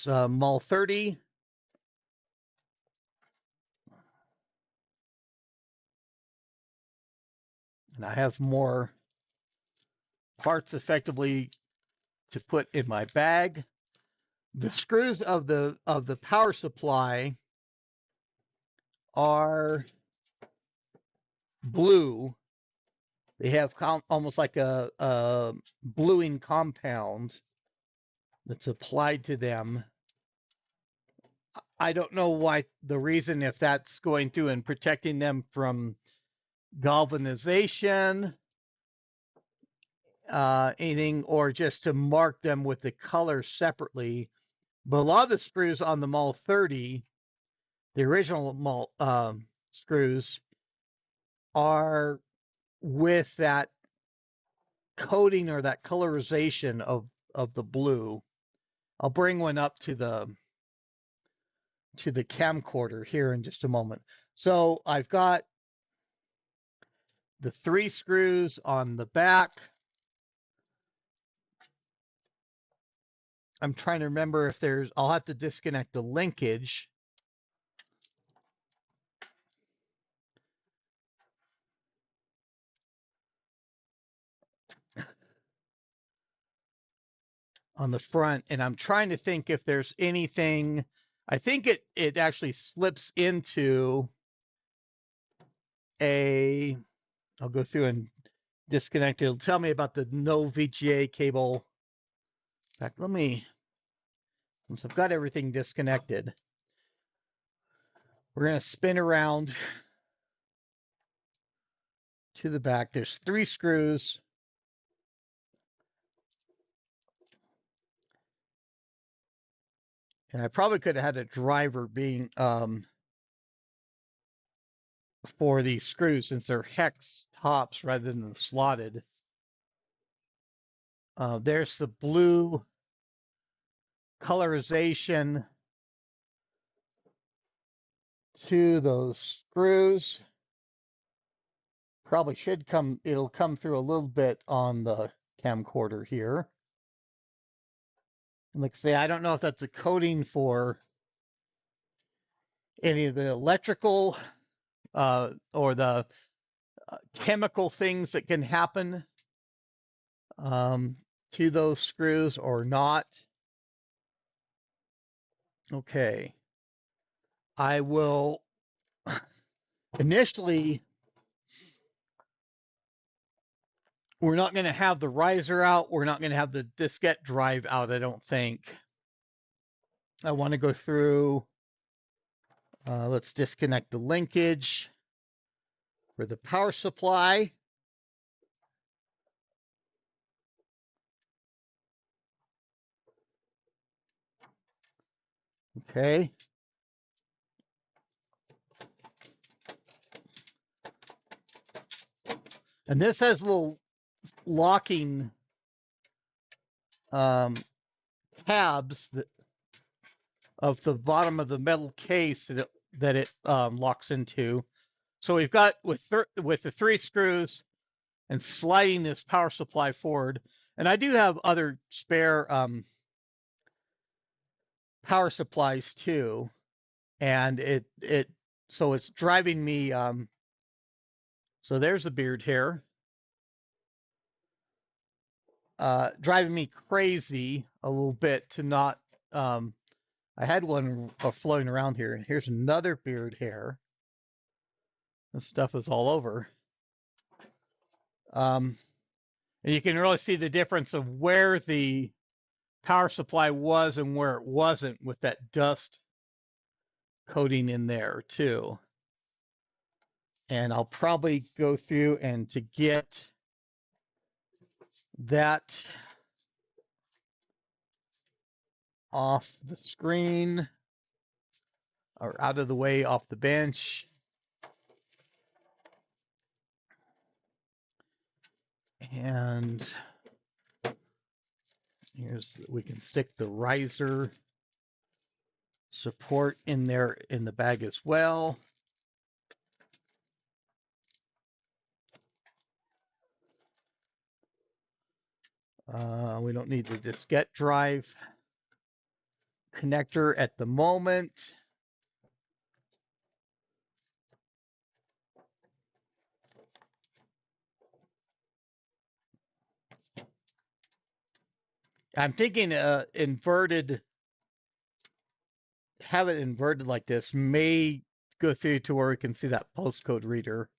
Mol 30. And I have more parts effectively to put in my bag. The screws of the power supply are blue. They have almost like a bluing compound that's applied to them. I don't know why the reason, if that's going through and protecting them from galvanization, anything, or just to mark them with the color separately. But a lot of the screws on the Mall 30, the original Mall screws, are with that coating or that colorization of the blue. I'll bring one up to the camcorder here in just a moment. So I've got the 3 screws on the back. I'm trying to remember if I'll have to disconnect the linkage. On the front, and I'm trying to think if there's anything. I think it actually slips into I'll go through and disconnect it. It'll tell me about the no VGA cable. In fact, since I've got everything disconnected, we're going to spin around to the back. There's 3 screws. And I probably could have had a driver being for these screws, since they're hex tops rather than slotted. There's the blue colorization to those screws. Probably should it'll come through a little bit on the camcorder here. And like I say, I don't know if that's a coating for any of the electrical or the chemical things that can happen to those screws or not. Okay. I will initially, we're not going to have the riser out. We're not going to have the diskette drive out, I don't think. I want to go through, let's disconnect the linkage for the power supply. Okay. And this has little locking tabs of the bottom of the metal case that it locks into. So we've got with the 3 screws and sliding this power supply forward. And I do have other spare power supplies too. And so it's driving me, so there's the beard hair. Driving me crazy a little bit to not, I had one floating around here, and here's another beard hair. This stuff is all over. And you can really see the difference of where the power supply was and where it wasn't with that dust coating in there too. And I'll probably go through and to get that off the screen or out of the way off the bench. And we can stick the riser support in there in the bag as well. We don't need the diskette drive connector at the moment. I'm thinking inverted, have it inverted like this may go through to where we can see that postcode reader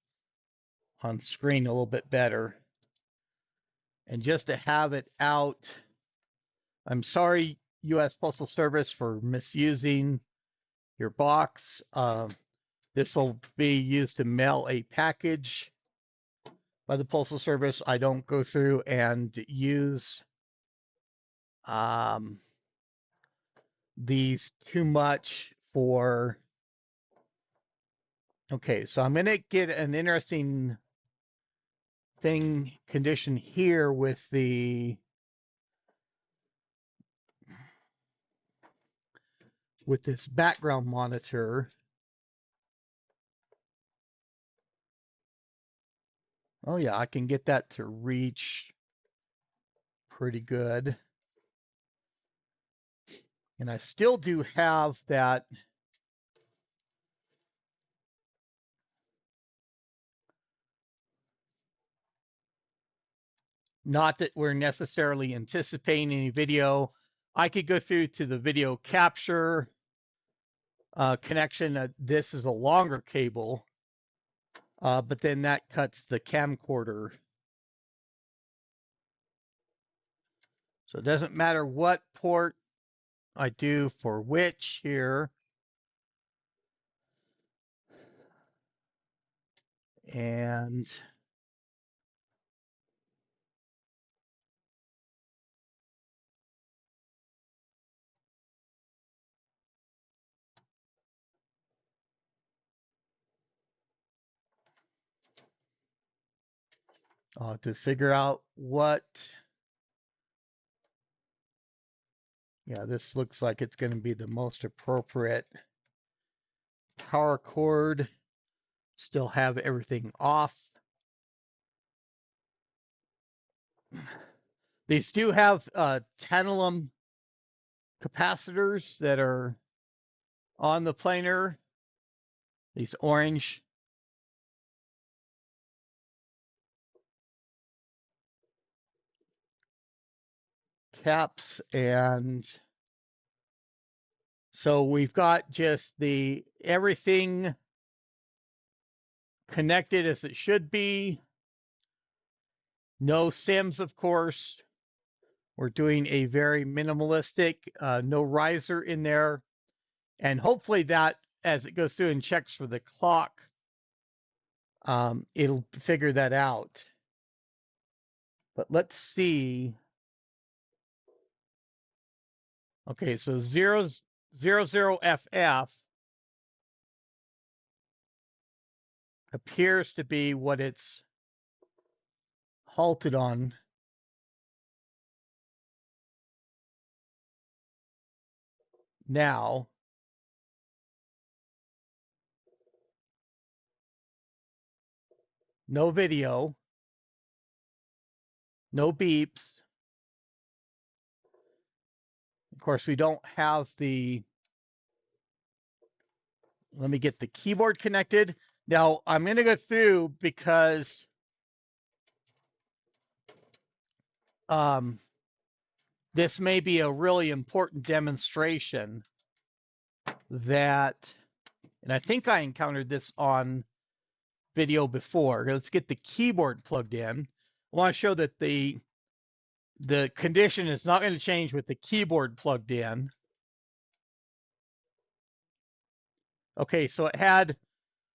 on screen a little bit better. And just to have it out, I'm sorry, U.S. Postal Service, for misusing your box. This will be used to mail a package by the Postal Service. I don't go through and use these too much for. Okay, so I'm going to get an interesting condition here with this background monitor. Oh yeah, I can get that to reach pretty good. And I still do have that not that we're necessarily anticipating any video. I could go through to the video capture connection. This is a longer cable, but then that cuts the camcorder. So it doesn't matter what port I do for which here. And to figure out what, yeah, this looks like it's going to be the most appropriate power cord. Still have everything off. These do have tantalum capacitors that are on the planar. These orange caps, and so we've got just everything connected as it should be. No SIMs, of course. We're doing a very minimalistic, no riser in there. And hopefully that, as it goes through and checks for the clock, it'll figure that out. But let's see. Okay, so 000FF appears to be what it's halted on. Now, no video, no beeps. Of course, we don't have let me get the keyboard connected. Now, I'm going to go through because this may be a really important demonstration that, and I think I encountered this on video before. Let's get the keyboard plugged in. I want to show that the condition is not going to change with the keyboard plugged in. Okay, so it had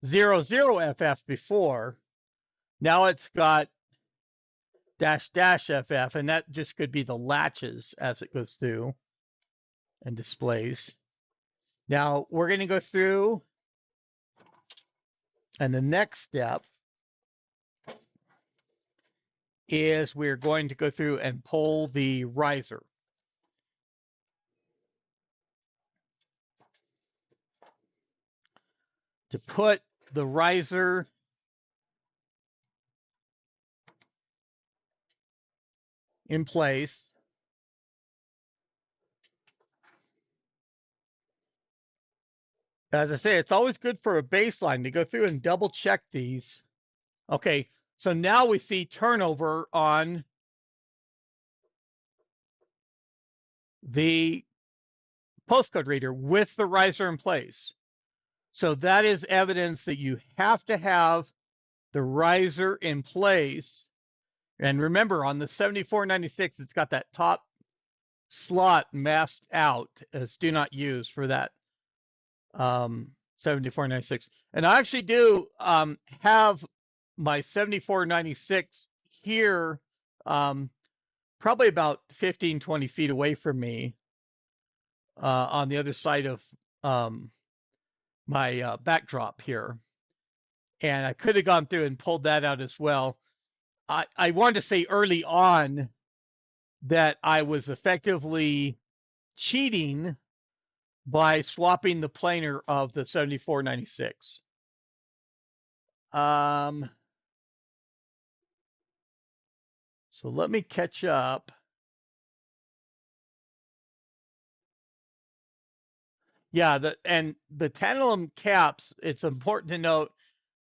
00FF before. Now it's got --FF, and that just could be the latches as it goes through and displays. Now we're going to go through, and the next step is we're going to go through and pull the riser. To put the riser in place, as I say, it's always good for a baseline to go through and double check these. Okay, so now we see turnover on the postcode reader with the riser in place. So that is evidence that you have to have the riser in place. And remember, on the 7496, it's got that top slot masked out as do not use for that 7496. And I actually do have my 7496 here, probably about 15, 20 feet away from me, on the other side of my backdrop here. And I could have gone through and pulled that out as well. I wanted to say early on that I was effectively cheating by swapping the planar of the 7496. So let me catch up. Yeah, and the tantalum caps, it's important to note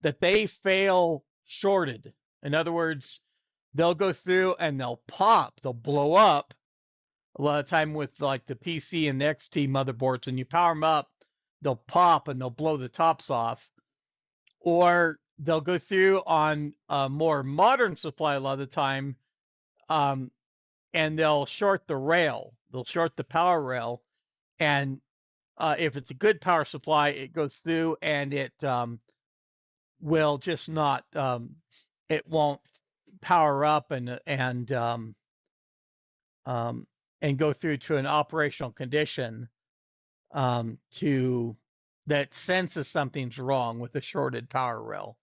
that they fail shorted. In other words, they'll go through and they'll pop, they'll blow up a lot of time with like the PC and the XT motherboards, and you power them up, they'll pop and they'll blow the tops off. Or they'll go through on a more modern supply a lot of the time, and they'll short the rail. They'll short the power rail, and if it's a good power supply, it goes through and it will just not. It won't power up and go through to an operational condition to that senses something's wrong with the shorted power rail.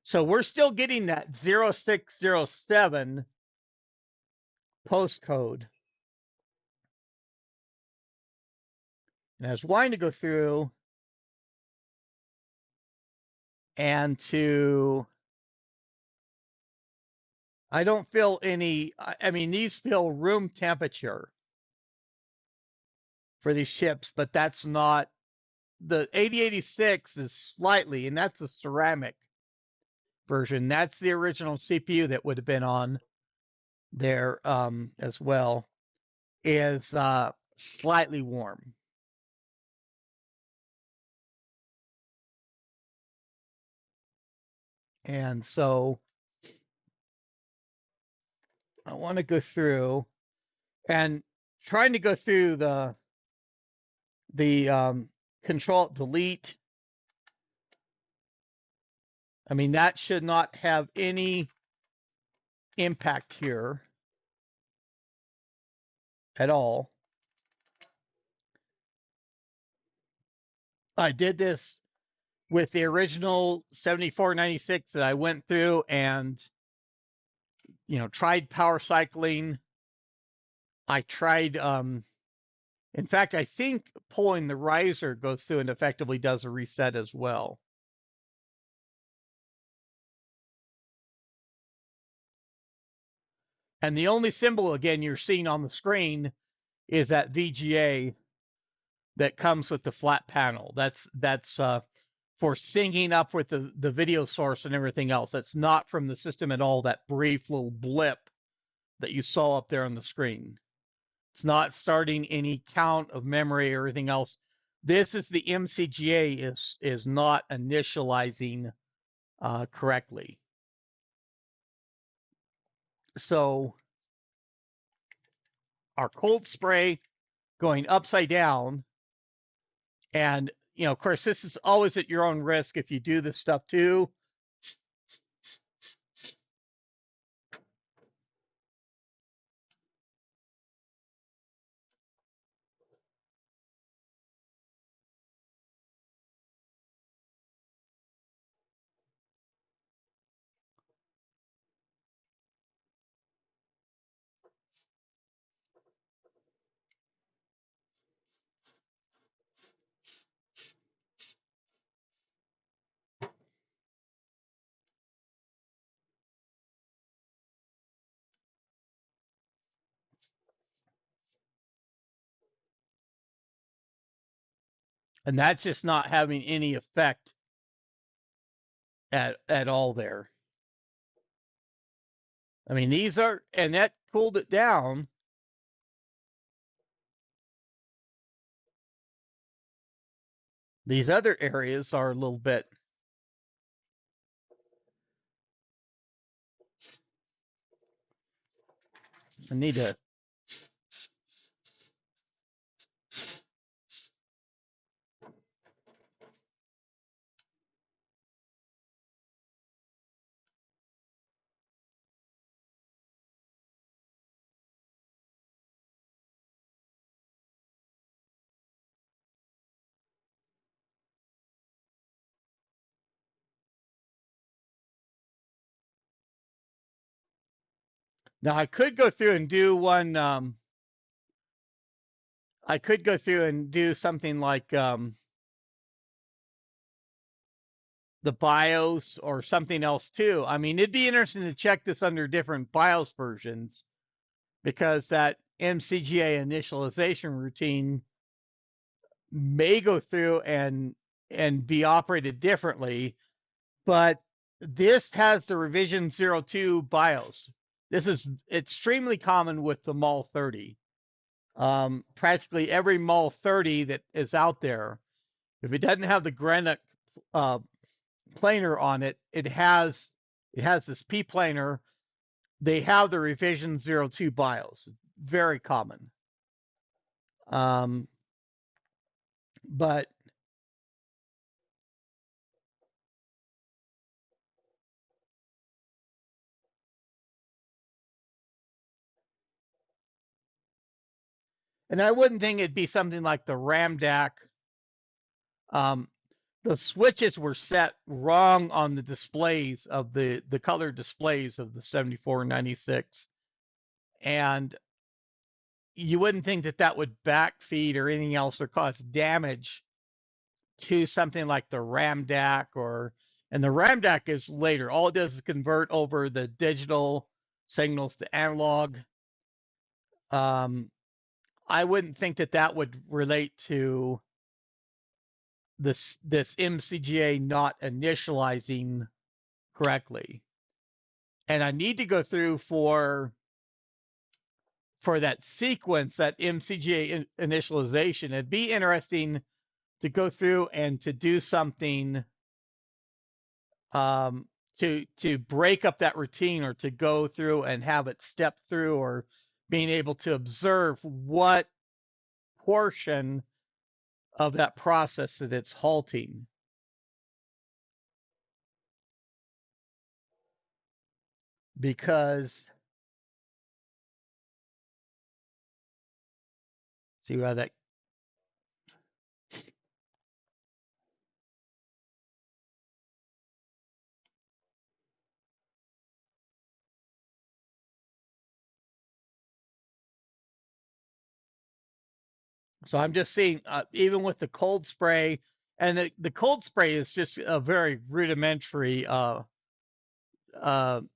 So we're still getting that 0607 postcode. And I was wanting to go through and I don't feel any, I mean, these feel room temperature for these chips, but that's not, the 8086 is slightly, and that's the ceramic version. That's the original CPU that would have been on there as well, is slightly warm. And so I want to go through and trying to go through the control delete. I mean, that should not have any impact here at all. I did this with the original 7496 that I went through and, tried power cycling. I tried, in fact, I think pulling the riser goes through and effectively does a reset as well. And the only symbol, again, you're seeing on the screen is that VGA that comes with the flat panel. That's for syncing up with the video source and everything else. That's not from the system at all, that brief little blip that you saw up there on the screen. It's not starting any count of memory or anything else. This is the MCGA is not initializing correctly. So our cold spray going upside down, and of course, this is always at your own risk if you do this stuff too. And that's just not having any effect at all there. I mean, these are, and that cooled it down. These other areas are a little bit. I need to. Now I could go through and do one. I could go through and do something like the BIOS or something else too. I mean, it'd be interesting to check this under different BIOS versions because that MCGA initialization routine may go through and be operated differently, but this has the revision 02 BIOS. This is extremely common with the MAL 30. Practically every MAL 30 that is out there, if it doesn't have the Greenwich planar on it, it has this P planar. They have the revision 02 BIOS. Very common. But and I wouldn't think it'd be something like the RAM DAC. The switches were set wrong on the displays of the color displays of the 7496, and you wouldn't think that that would backfeed or anything else or cause damage to something like the RAM DAC and the RAM DAC is later. All it does is convert over the digital signals to analog. I wouldn't think that that would relate to this MCGA not initializing correctly. And I need to go through for that sequence, that MCGA initialization. It'd be interesting to go through and to do something to break up that routine or to go through and have it step through or being able to observe what portion of that process that it's halting. Because see how that so I'm just seeing even with the cold spray, and the cold spray is just a very rudimentary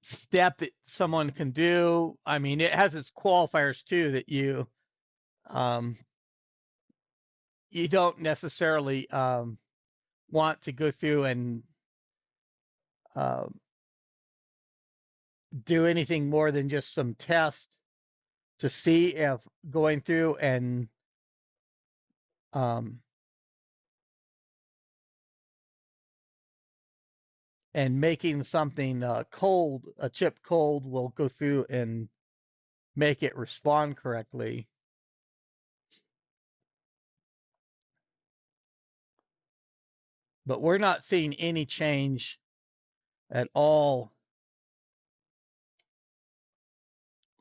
step that someone can do. I mean, it has its qualifiers too that um, you don't necessarily want to go through and uh, do anything more than just some test to see if going through and making something cold, a chip cold, will go through and make it respond correctly. But we're not seeing any change at all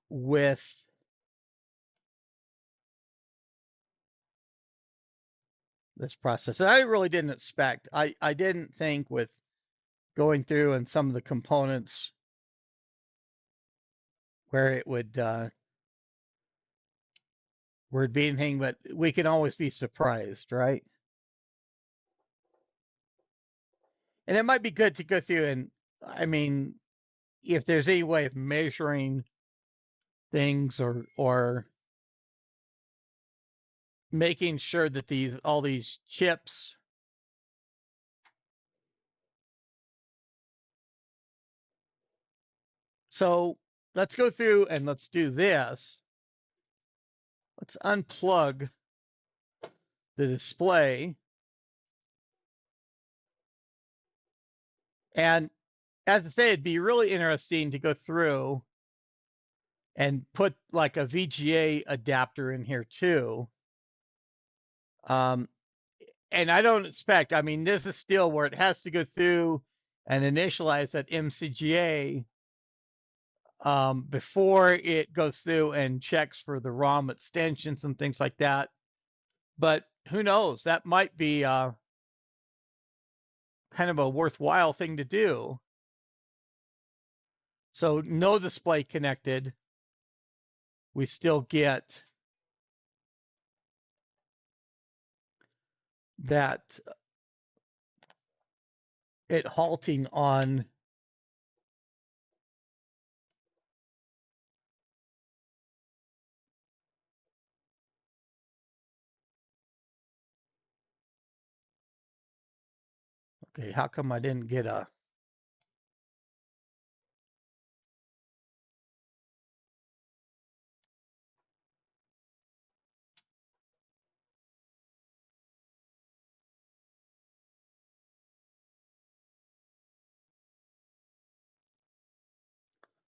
with this process. And I really didn't expect, I didn't think with going through and some of the components where it would where it'd be anything, but we can always be surprised, right? And it might be good to go through and, I mean, if there's any way of measuring things or making sure that all these chips so let's go through and let's do this. Let's unplug the display. And as I say, it'd be really interesting to go through and put like a VGA adapter in here too. And I don't expect, I mean, this is still where it has to go through and initialize that MCGA before it goes through and checks for the ROM extensions and things like that. But who knows? That might be kind of a worthwhile thing to do. So no display connected. we still get that it halting on okay, how come I didn't get a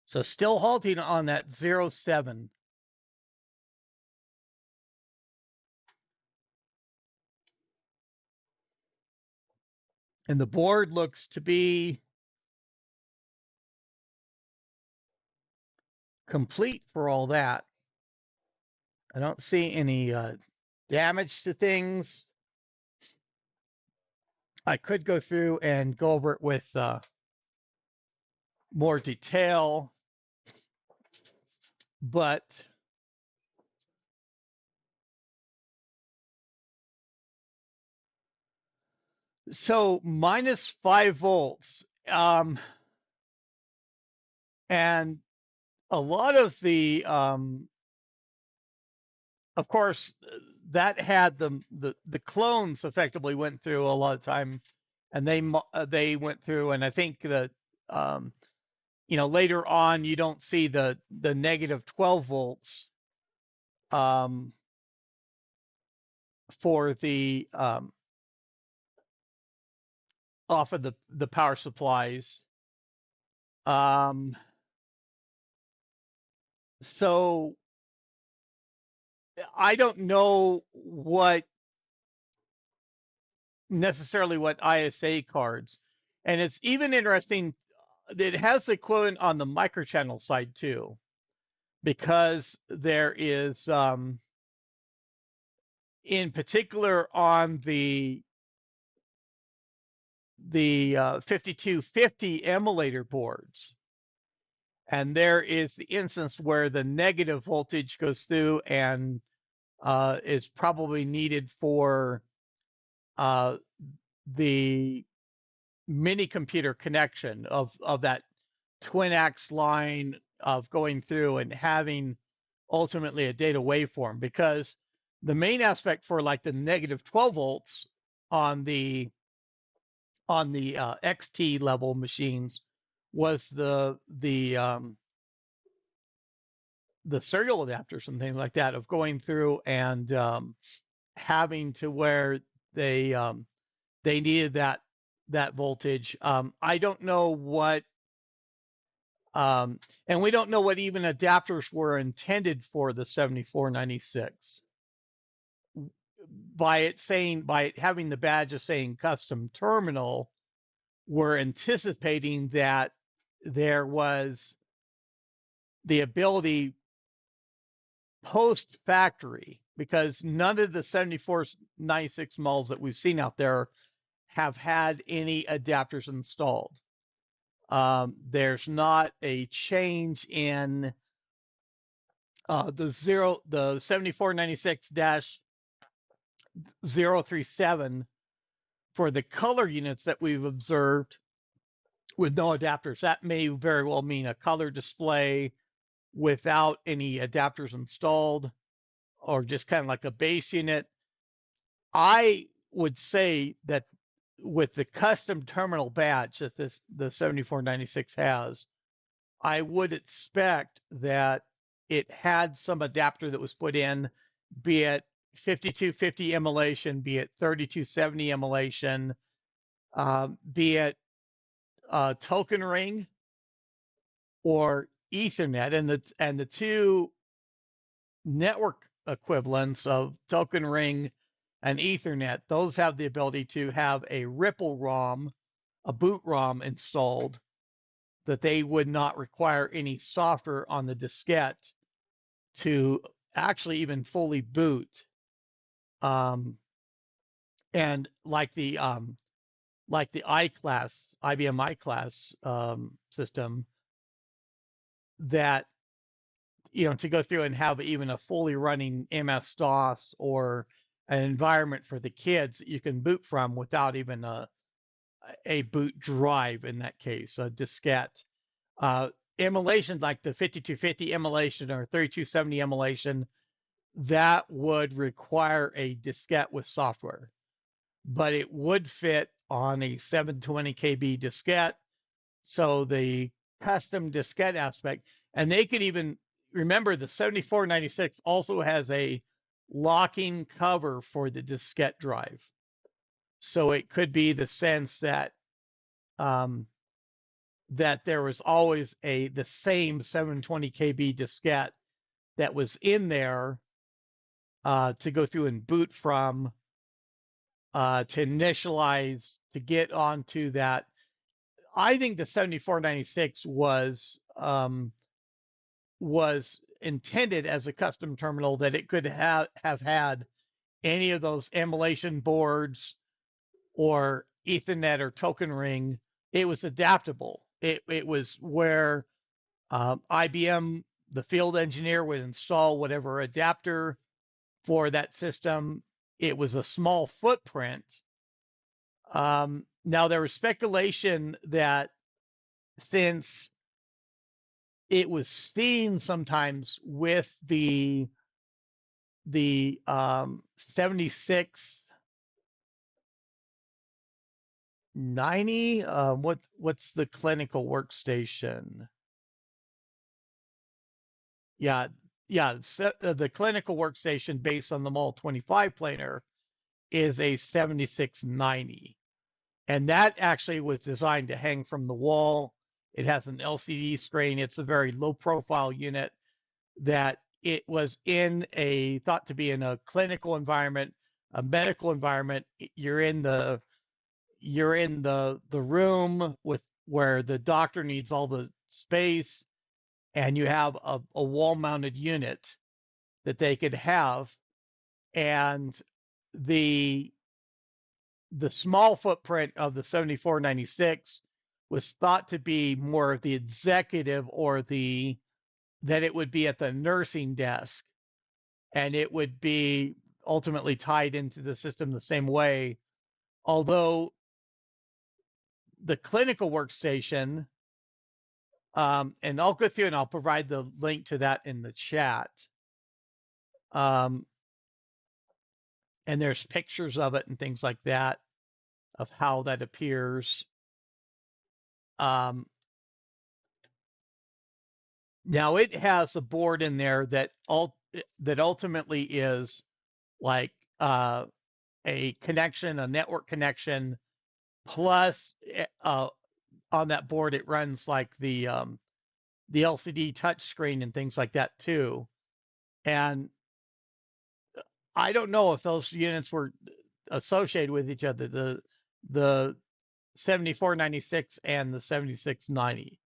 so still halting on that 0.7. And the board looks to be complete for all that. I don't see any damage to things. I could go through and go over it with more detail, but so minus 5 volts. And a lot of the, of course, that had the clones effectively went through a lot of time, and they went through, and I think that later on you don't see the negative 12 volts for the off of the power supplies. So I don't know what necessarily what ISA cards, and it's even interesting. It has the equivalent on the microchannel side too, because there is, in particular, on the 5250 emulator boards, and there is the instance where the negative voltage goes through and is probably needed for the mini computer connection of that twin ax line of going through and having ultimately a data waveform, because the main aspect for like the negative 12 volts on the XT level machines was the serial adapters and things like that, of going through and having to where they needed that voltage. I don't know what, and we don't know what even adapters were intended for the 7496. By it having the badge of saying custom terminal, we're anticipating that there was the ability post factory, because none of the 7496 models that we've seen out there have had any adapters installed. There's not a change in the 7496-037 for the color units that we've observed with no adapters. That may very well mean a color display without any adapters installed, or just kind of like a base unit. I would say that with the custom terminal badge that the 7496 has, I would expect that it had some adapter that was put in, be it 5250 emulation, be it 3270 emulation, be it token ring or Ethernet, and the two network equivalents of token ring and Ethernet, those have the ability to have a Ripple ROM, a boot ROM installed, that they would not require any software on the diskette to actually even fully boot. And like the I-class, IBM I-class system, that to go through and have even a fully running MS-DOS or an environment for the kids that you can boot from without even a boot drive in that case, a diskette. Emulation like the 5250 emulation or 3270 emulation, that would require a diskette with software, but it would fit on a 720 KB diskette. So the custom diskette aspect, and they could even remember the 7496 also has a locking cover for the diskette drive. So it could be the sense that that there was always the same 720 KB diskette that was in there to go through and boot from, to initialize, to get onto that. I think the 7496 was intended as a custom terminal, that it could have had any of those emulation boards or Ethernet or token ring. It was adaptable. It was where IBM, the field engineer, would install whatever adapter for that system. It was a small footprint. Now there was speculation that since it was seen sometimes with the 7690, what's the clinical workstation? Yeah, the clinical workstation based on the Mol 25 planar is a 7690. And that actually was designed to hang from the wall. It has an LCD screen. It's a very low profile unit that it was thought to be in a clinical environment, a medical environment. You're in the room with where the doctor needs all the space, and you have a wall mounted unit that they could have. And the small footprint of the 7496 was thought to be more of the executive, or that it would be at the nursing desk, and it would be ultimately tied into the system the same way. Although the clinical workstation, and I'll go through and I'll provide the link to that in the chat. And there's pictures of it and things like that, of how that appears. Now it has a board in there that ultimately is like a connection, a network connection, plus on that board it runs like the LCD touchscreen and things like that too. And I don't know if those units were associated with each other, the 7496 and the 7690.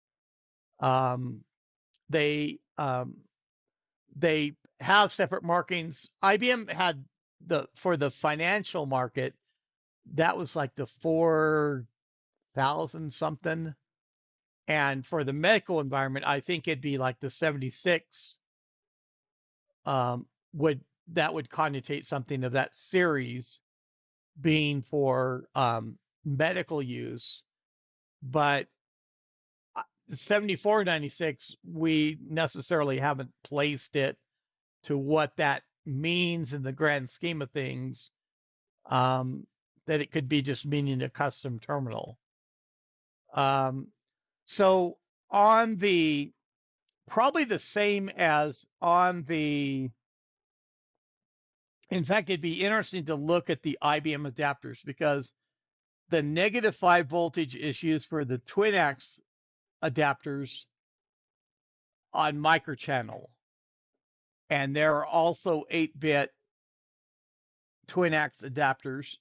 They have separate markings. IBM had for the financial market, that was like the 4000 something. And for the medical environment, I think it'd be like the 76 would connotate something of that series being for medical use. But the 7496, we necessarily haven't placed it to what that means in the grand scheme of things, that it could be just meaning a custom terminal. So on the, probably the same as on the, in fact, it'd be interesting to look at the IBM adapters, because the -5 voltage is used for the twin-ax adapters on microchannel. And there are also 8-bit twin-ax adapters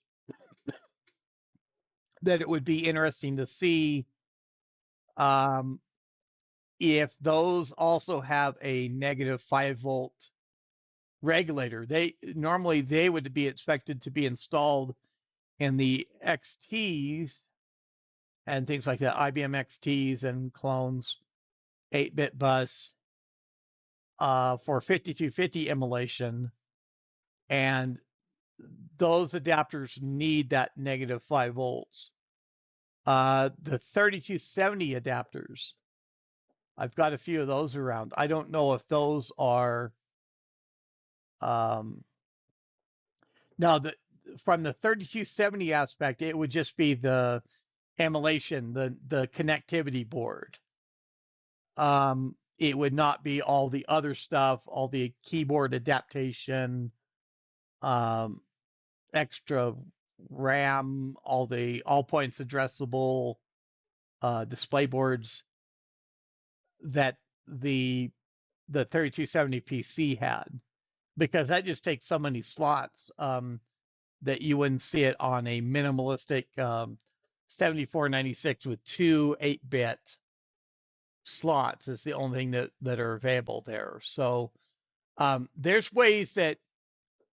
that it would be interesting to see if those also have a -5 volt regulator. Normally they would be expected to be installed in the XTs and things like that, IBM XTs and clones, 8-bit bus. for 5250 emulation, and those adapters need that negative 5 volts. The 3270 adapters, I've got a few of those around. I don't know if those are now from the 3270 aspect, it would just be the emulation, the connectivity board. It would not be all the other stuff, all the keyboard adaptation, extra RAM, all points addressable display boards that the 3270 PC had, because that just takes so many slots that you wouldn't see it on a minimalistic 7496 with two 8-bit slots is the only thing that are available there. So there's ways that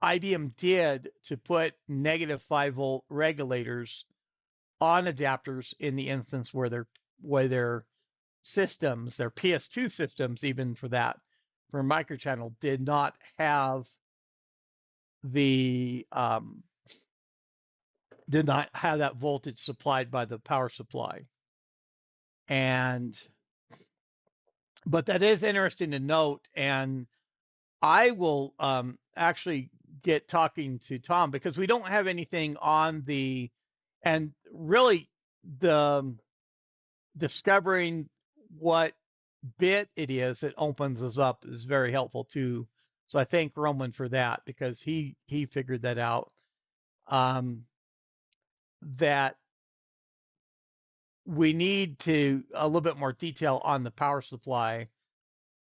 IBM did to put negative 5 volt regulators on adapters in the instance where their systems, their PS2 systems, even for microchannel, did not have that voltage supplied by the power supply. But that is interesting to note, and I will actually get talking to Tom, because we don't have anything on and really the discovering what bit it is that opens us up is very helpful too. So I thank Roman for that, because he figured that out. That we need a little bit more detail on the power supply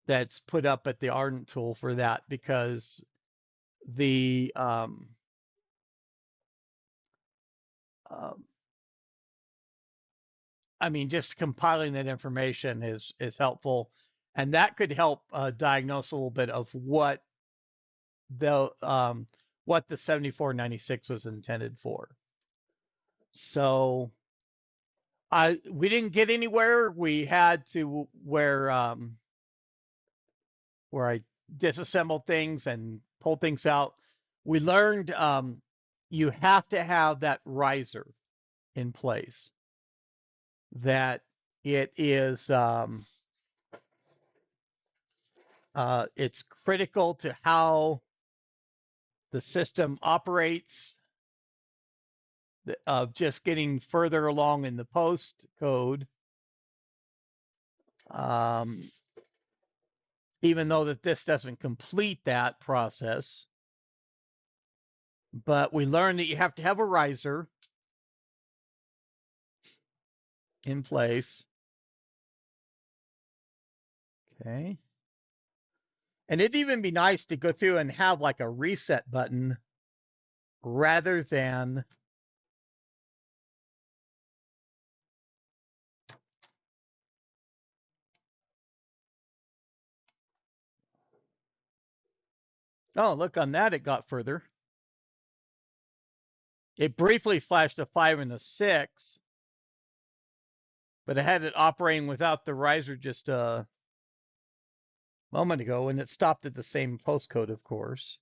that's put up at the Ardent tool for that, because the I mean, just compiling that information is helpful, and that could help diagnose a little bit of what the 7496 was intended for. So we didn't get anywhere. We had to where I disassembled things and pulled things out. We learned you have to have that riser in place. That it is it's critical to how the system operates, of just getting further along in the post code. Even though that this doesn't complete that process, but we learned that you have to have a riser in place. Okay. And it'd even be nice to go through and have like a reset button rather than oh, look, on that it got further. It briefly flashed a 5 and a 6, but I had it operating without the riser just a moment ago, and it stopped at the same postcode, of course.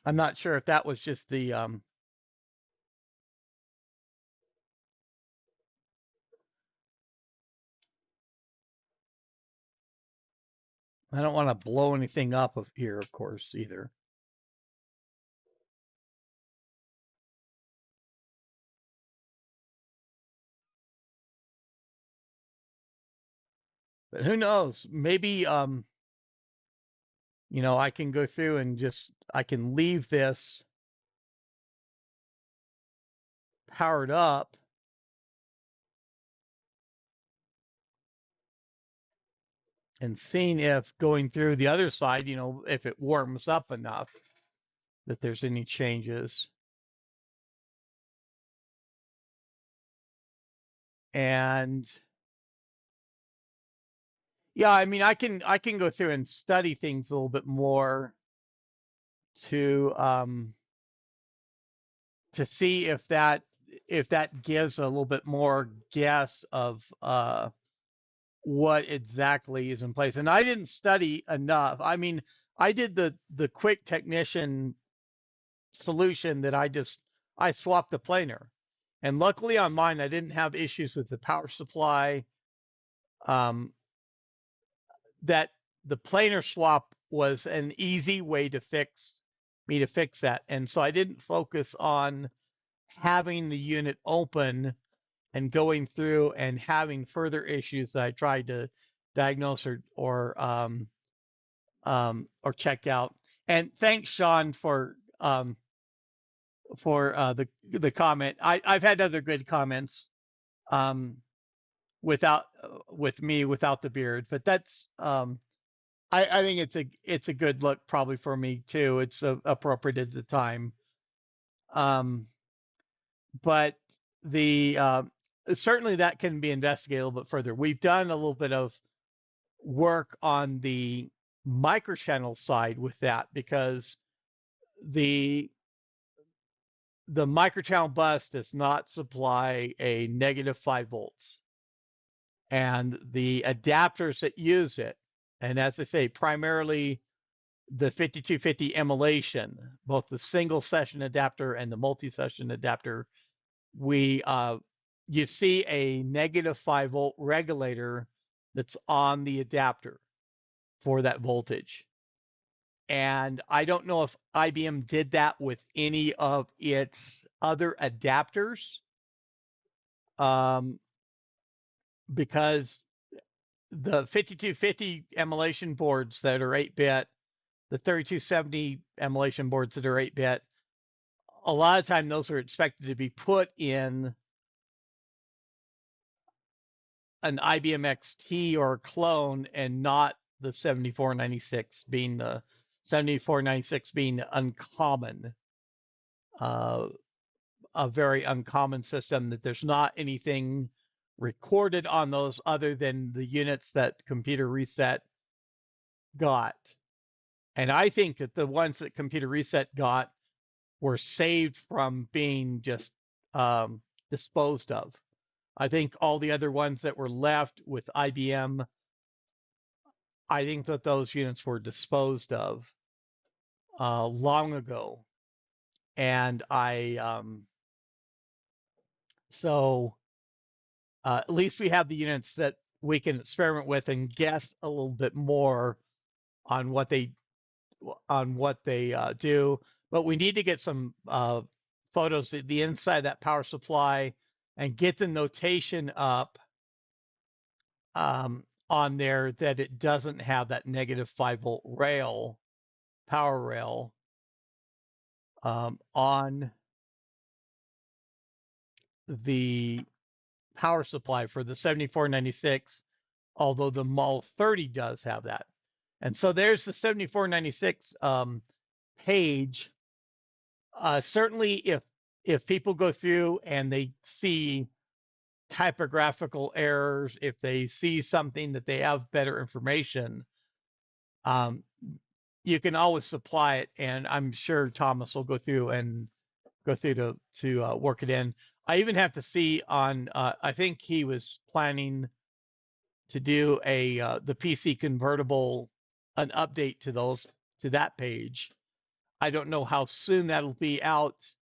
I'm not sure if that was just the I don't want to blow anything up of here, of course, either. But who knows? Maybe I can go through and I can leave this powered up and seeing if going through the other side, if it warms up enough that there's any changes. And yeah, I mean, I can go through and study things a little bit more to see if that if that gives a little bit more guess of what exactly is in place. And I didn't study enough. I mean, I did the quick technician solution that I swapped the planer. And luckily on mine, I didn't have issues with the power supply. Um, that the planar swap was an easy way to fix that. And so I didn't focus on having the unit open and going through and having further issues that I tried to diagnose or check out. And thanks, Sean, for the comment. I've had other good comments um, without with me without the beard, but that's I think it's a good look probably for me too. It's appropriate at the time. Um, but the certainly that can be investigated a little bit further. We've done a little bit of work on the microchannel side with that because the microchannel bus does not supply a negative 5 volts, and the adapters that use it, and as I say, primarily the 5250 emulation, both the single session adapter and the multi-session adapter, you see a negative 5 volt regulator that's on the adapter for that voltage. And I don't know if IBM did that with any of its other adapters, because the 5250 emulation boards that are 8-bit, the 3270 emulation boards that are 8-bit, a lot of time those are expected to be put in an IBM XT or a clone and not the 7496 being uncommon, a very uncommon system, that there's not anything recorded on those other than the units that Computer Reset got. And I think that the ones that Computer Reset got were saved from being just disposed of. I think all the other ones that were left with IBM, I think that those units were disposed of long ago. And so at least we have the units that we can experiment with and guess a little bit more on what they do. But we need to get some photos of the inside of that power supply and get the notation up on there that it doesn't have that negative 5 volt power rail on the power supply for the 7496, although the MAL 30 does have that. And so there's the 7496 page. Certainly if people go through and they see typographical errors, if they see something that they have better information, you can always supply it, and I'm sure Thomas will go through to work it in. I even have to see on. I think he was planning to do the PC convertible, an update to that page. I don't know how soon that'll be out,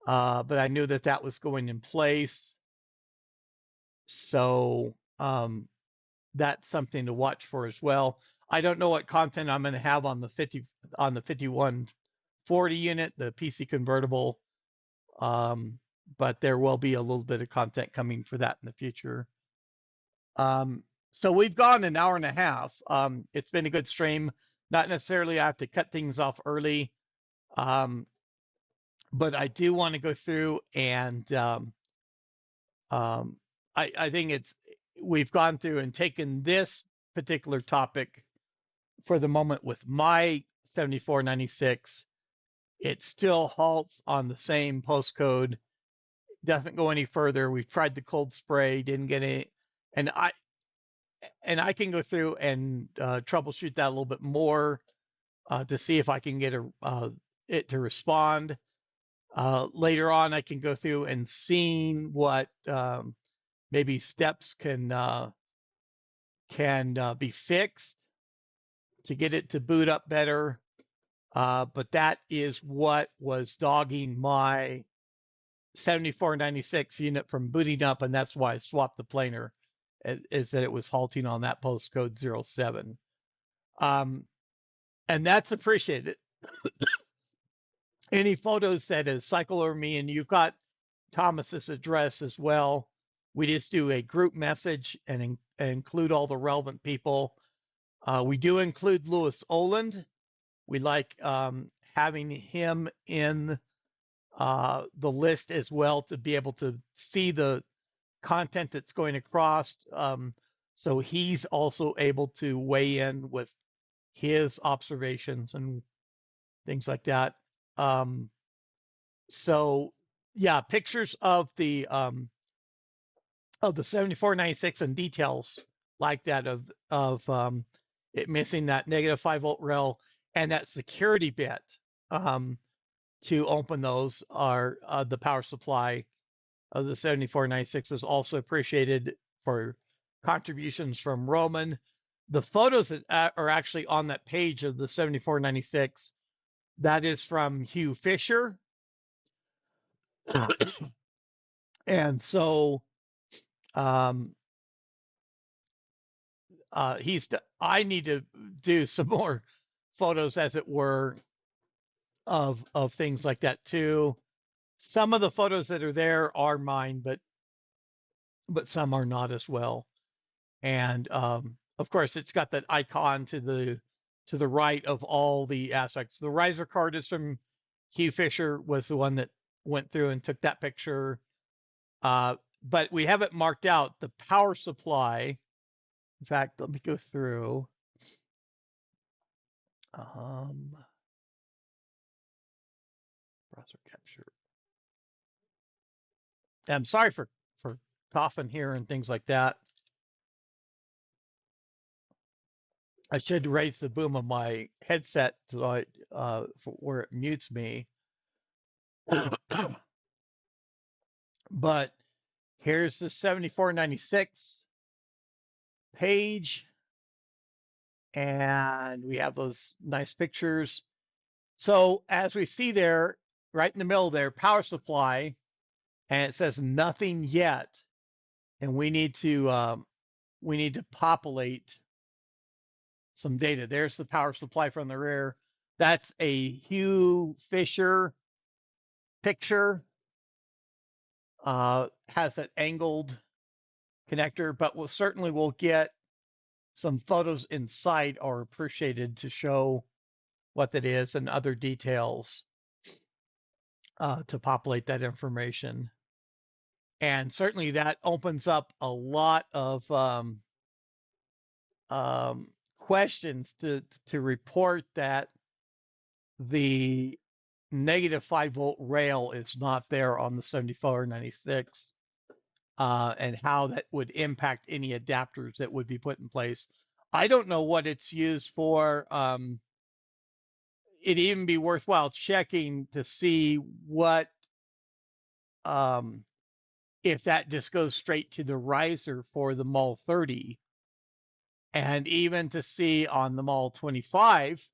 but I knew that was going in place. So that's something to watch for as well. I don't know what content I'm going to have on the 5140 unit, the PC convertible, but there will be a little bit of content coming for that in the future. So we've gone an hour and a half. It's been a good stream. Not necessarily I have to cut things off early, but I do want to go through and I think we've gone through and taken this particular topic for the moment with my 7496. It still halts on the same postcode, doesn't go any further. We've tried the cold spray, didn't get it. And I can go through and troubleshoot that a little bit more to see if I can get it to respond. Later on, I can go through and seeing what maybe steps can be fixed to get it to boot up better. But that is what was dogging my 7496 unit from booting up, and that's why I swapped the planar, is that it was halting on that postcode 07. And that's appreciated. Any photos that is cycle over me, and you've got Thomas's address as well. We just do a group message and include all the relevant people. We do include Lewis Oland. We like having him in the list as well to be able to see the content that's going across. So he's also able to weigh in with his observations and things like that. So yeah, pictures of the 7496 and details like that of it missing that negative 5-volt rail and that security bit to open those are the power supply of the 7496 is also appreciated for contributions from Roman. The photos that are actually on that page of the 7496, that is from Hugh Fisher. And so um, I need to do some more photos, as it were, of things like that too. Some of the photos that are there are mine, but some are not as well. And of course, it's got that icon to the right of all the aspects. The riser card is from Hugh Fisher, was the one that went through and took that picture. But we have it marked out, the power supply. In fact, let me go through. Browser capture. And I'm sorry for coughing here and things like that. I should raise the boom of my headset to for where it mutes me. But here's the 7496 page, and we have those nice pictures. So as we see there, right in the middle there, power supply, and it says nothing yet, and we need to populate some data. There's the power supply from the rear. That's a Hugh Fisher picture. Has that angled connector, but we'll get some photos inside are appreciated to show what that is and other details to populate that information. And certainly that opens up a lot of questions to report that the negative 5-volt rail is not there on the 7496, and how that would impact any adapters that would be put in place. I don't know what it's used for. It'd even be worthwhile checking to see what if that just goes straight to the riser for the Mall 30, and even to see on the Mall 25,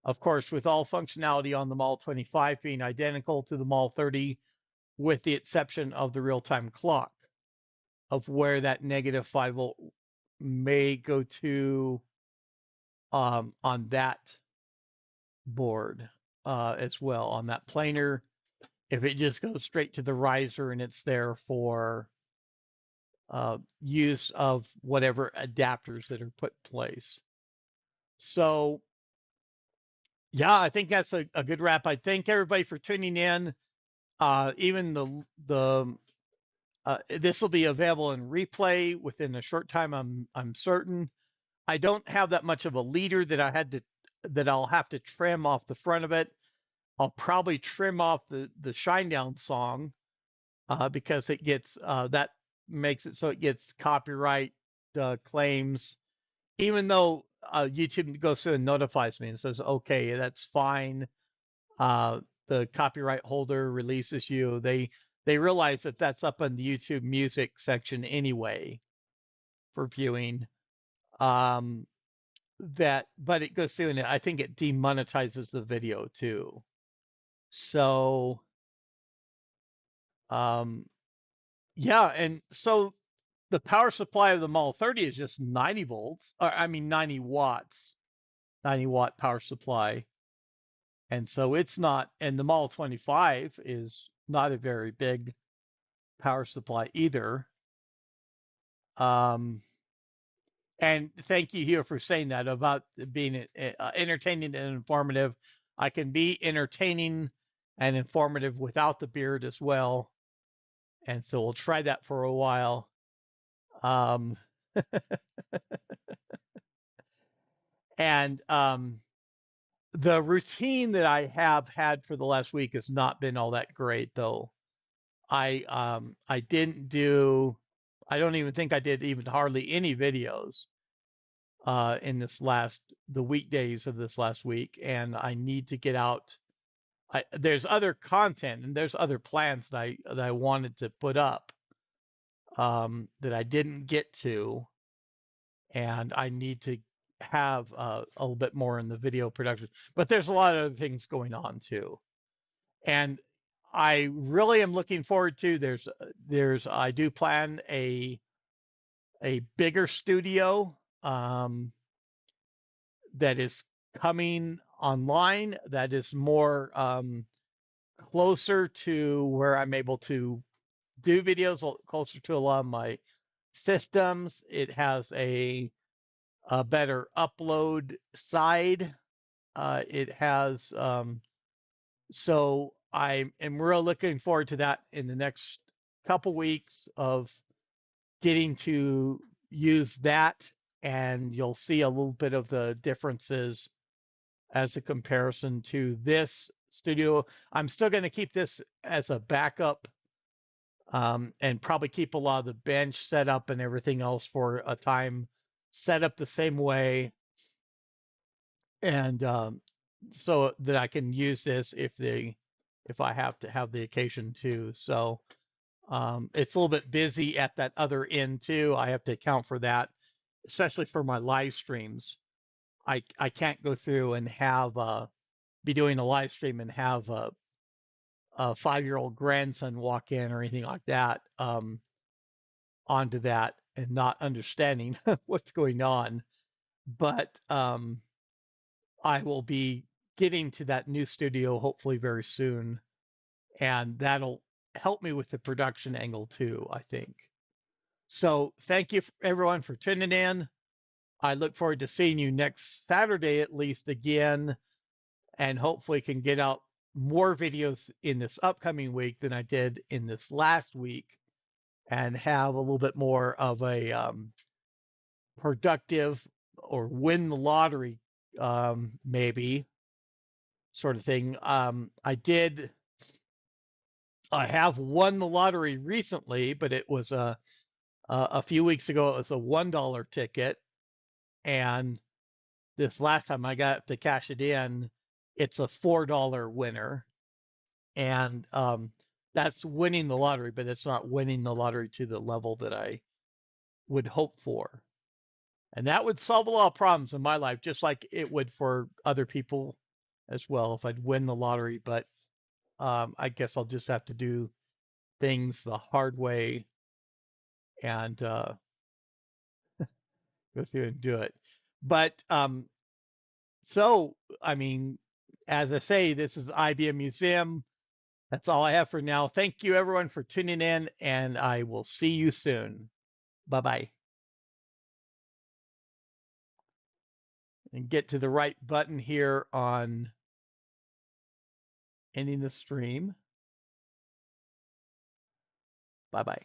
of course, with all functionality on the Mall 25 being identical to the Mall 30, with the exception of the real-time clock, of where that negative 5-volt may go to on that board as well, on that planar. If it just goes straight to the riser and it's there for use of whatever adapters that are put in place. So yeah, I think that's a good wrap. I thank everybody for tuning in. Even this will be available in replay within a short time, I'm certain. I don't have that much of a leader that I'll have to trim off the front of it. I'll probably trim off the Shinedown song because it gets that makes it so it gets copyright claims, even though YouTube goes through and notifies me and says, okay, that's fine. the copyright holder releases you, they realize that that's up in the YouTube music section anyway for viewing. But it goes through and I think it demonetizes the video too. So, yeah, and so the power supply of the Model 30 is just 90 volts, or I mean 90 watts, 90-watt power supply. And so it's not, and the Model 25 is not a very big power supply either. And thank you here for saying that about being entertaining and informative. I can be entertaining and informative without the beard as well. And so we'll try that for a while. And the routine that I have had for the last week has not been all that great, though. I didn't do, I don't even think I did even hardly any videos in the weekdays of this last week, and I need to get out. There's other content and there's other plans that I wanted to put up that I didn't get to, and I need to have a little bit more in the video production. But there's a lot of other things going on too, and I really am looking forward to. I do plan a bigger studio that is coming online, that is more closer to where I'm able to do videos, closer to a lot of my systems. It has a better upload side. It has so I am real looking forward to that in the next couple weeks of getting to use that, and you'll see a little bit of the differences as a comparison to this studio. I'm still going to keep this as a backup, and probably keep a lot of the bench set up and everything else for a time set up the same way, and so that I can use this if I have to have the occasion to. So it's a little bit busy at that other end too. I have to account for that, especially for my live streams. I can't go through and have be doing a live stream and have a 5-year-old grandson walk in or anything like that onto that and not understanding what's going on. But I will be getting to that new studio hopefully very soon, and that'll help me with the production angle too, I think. So thank you everyone for tuning in. I look forward to seeing you next Saturday at least again, and hopefully can get out more videos in this upcoming week than I did in this last week, and have a little bit more of a productive or win the lottery maybe sort of thing. I have won the lottery recently, but it was a few weeks ago. It was a $1 ticket, and this last time I got to cash it in, it's a $4 winner, and that's winning the lottery, but it's not winning the lottery to the level that I would hope for. And that would solve a lot of problems in my life, just like it would for other people as well if I'd win the lottery. But I guess I'll just have to do things the hard way and go through and do it. But so, I mean, as I say, this is the IBM Museum. That's all I have for now. Thank you, everyone, for tuning in, and I will see you soon. Bye-bye. And get to the right button here on ending the stream. Bye-bye.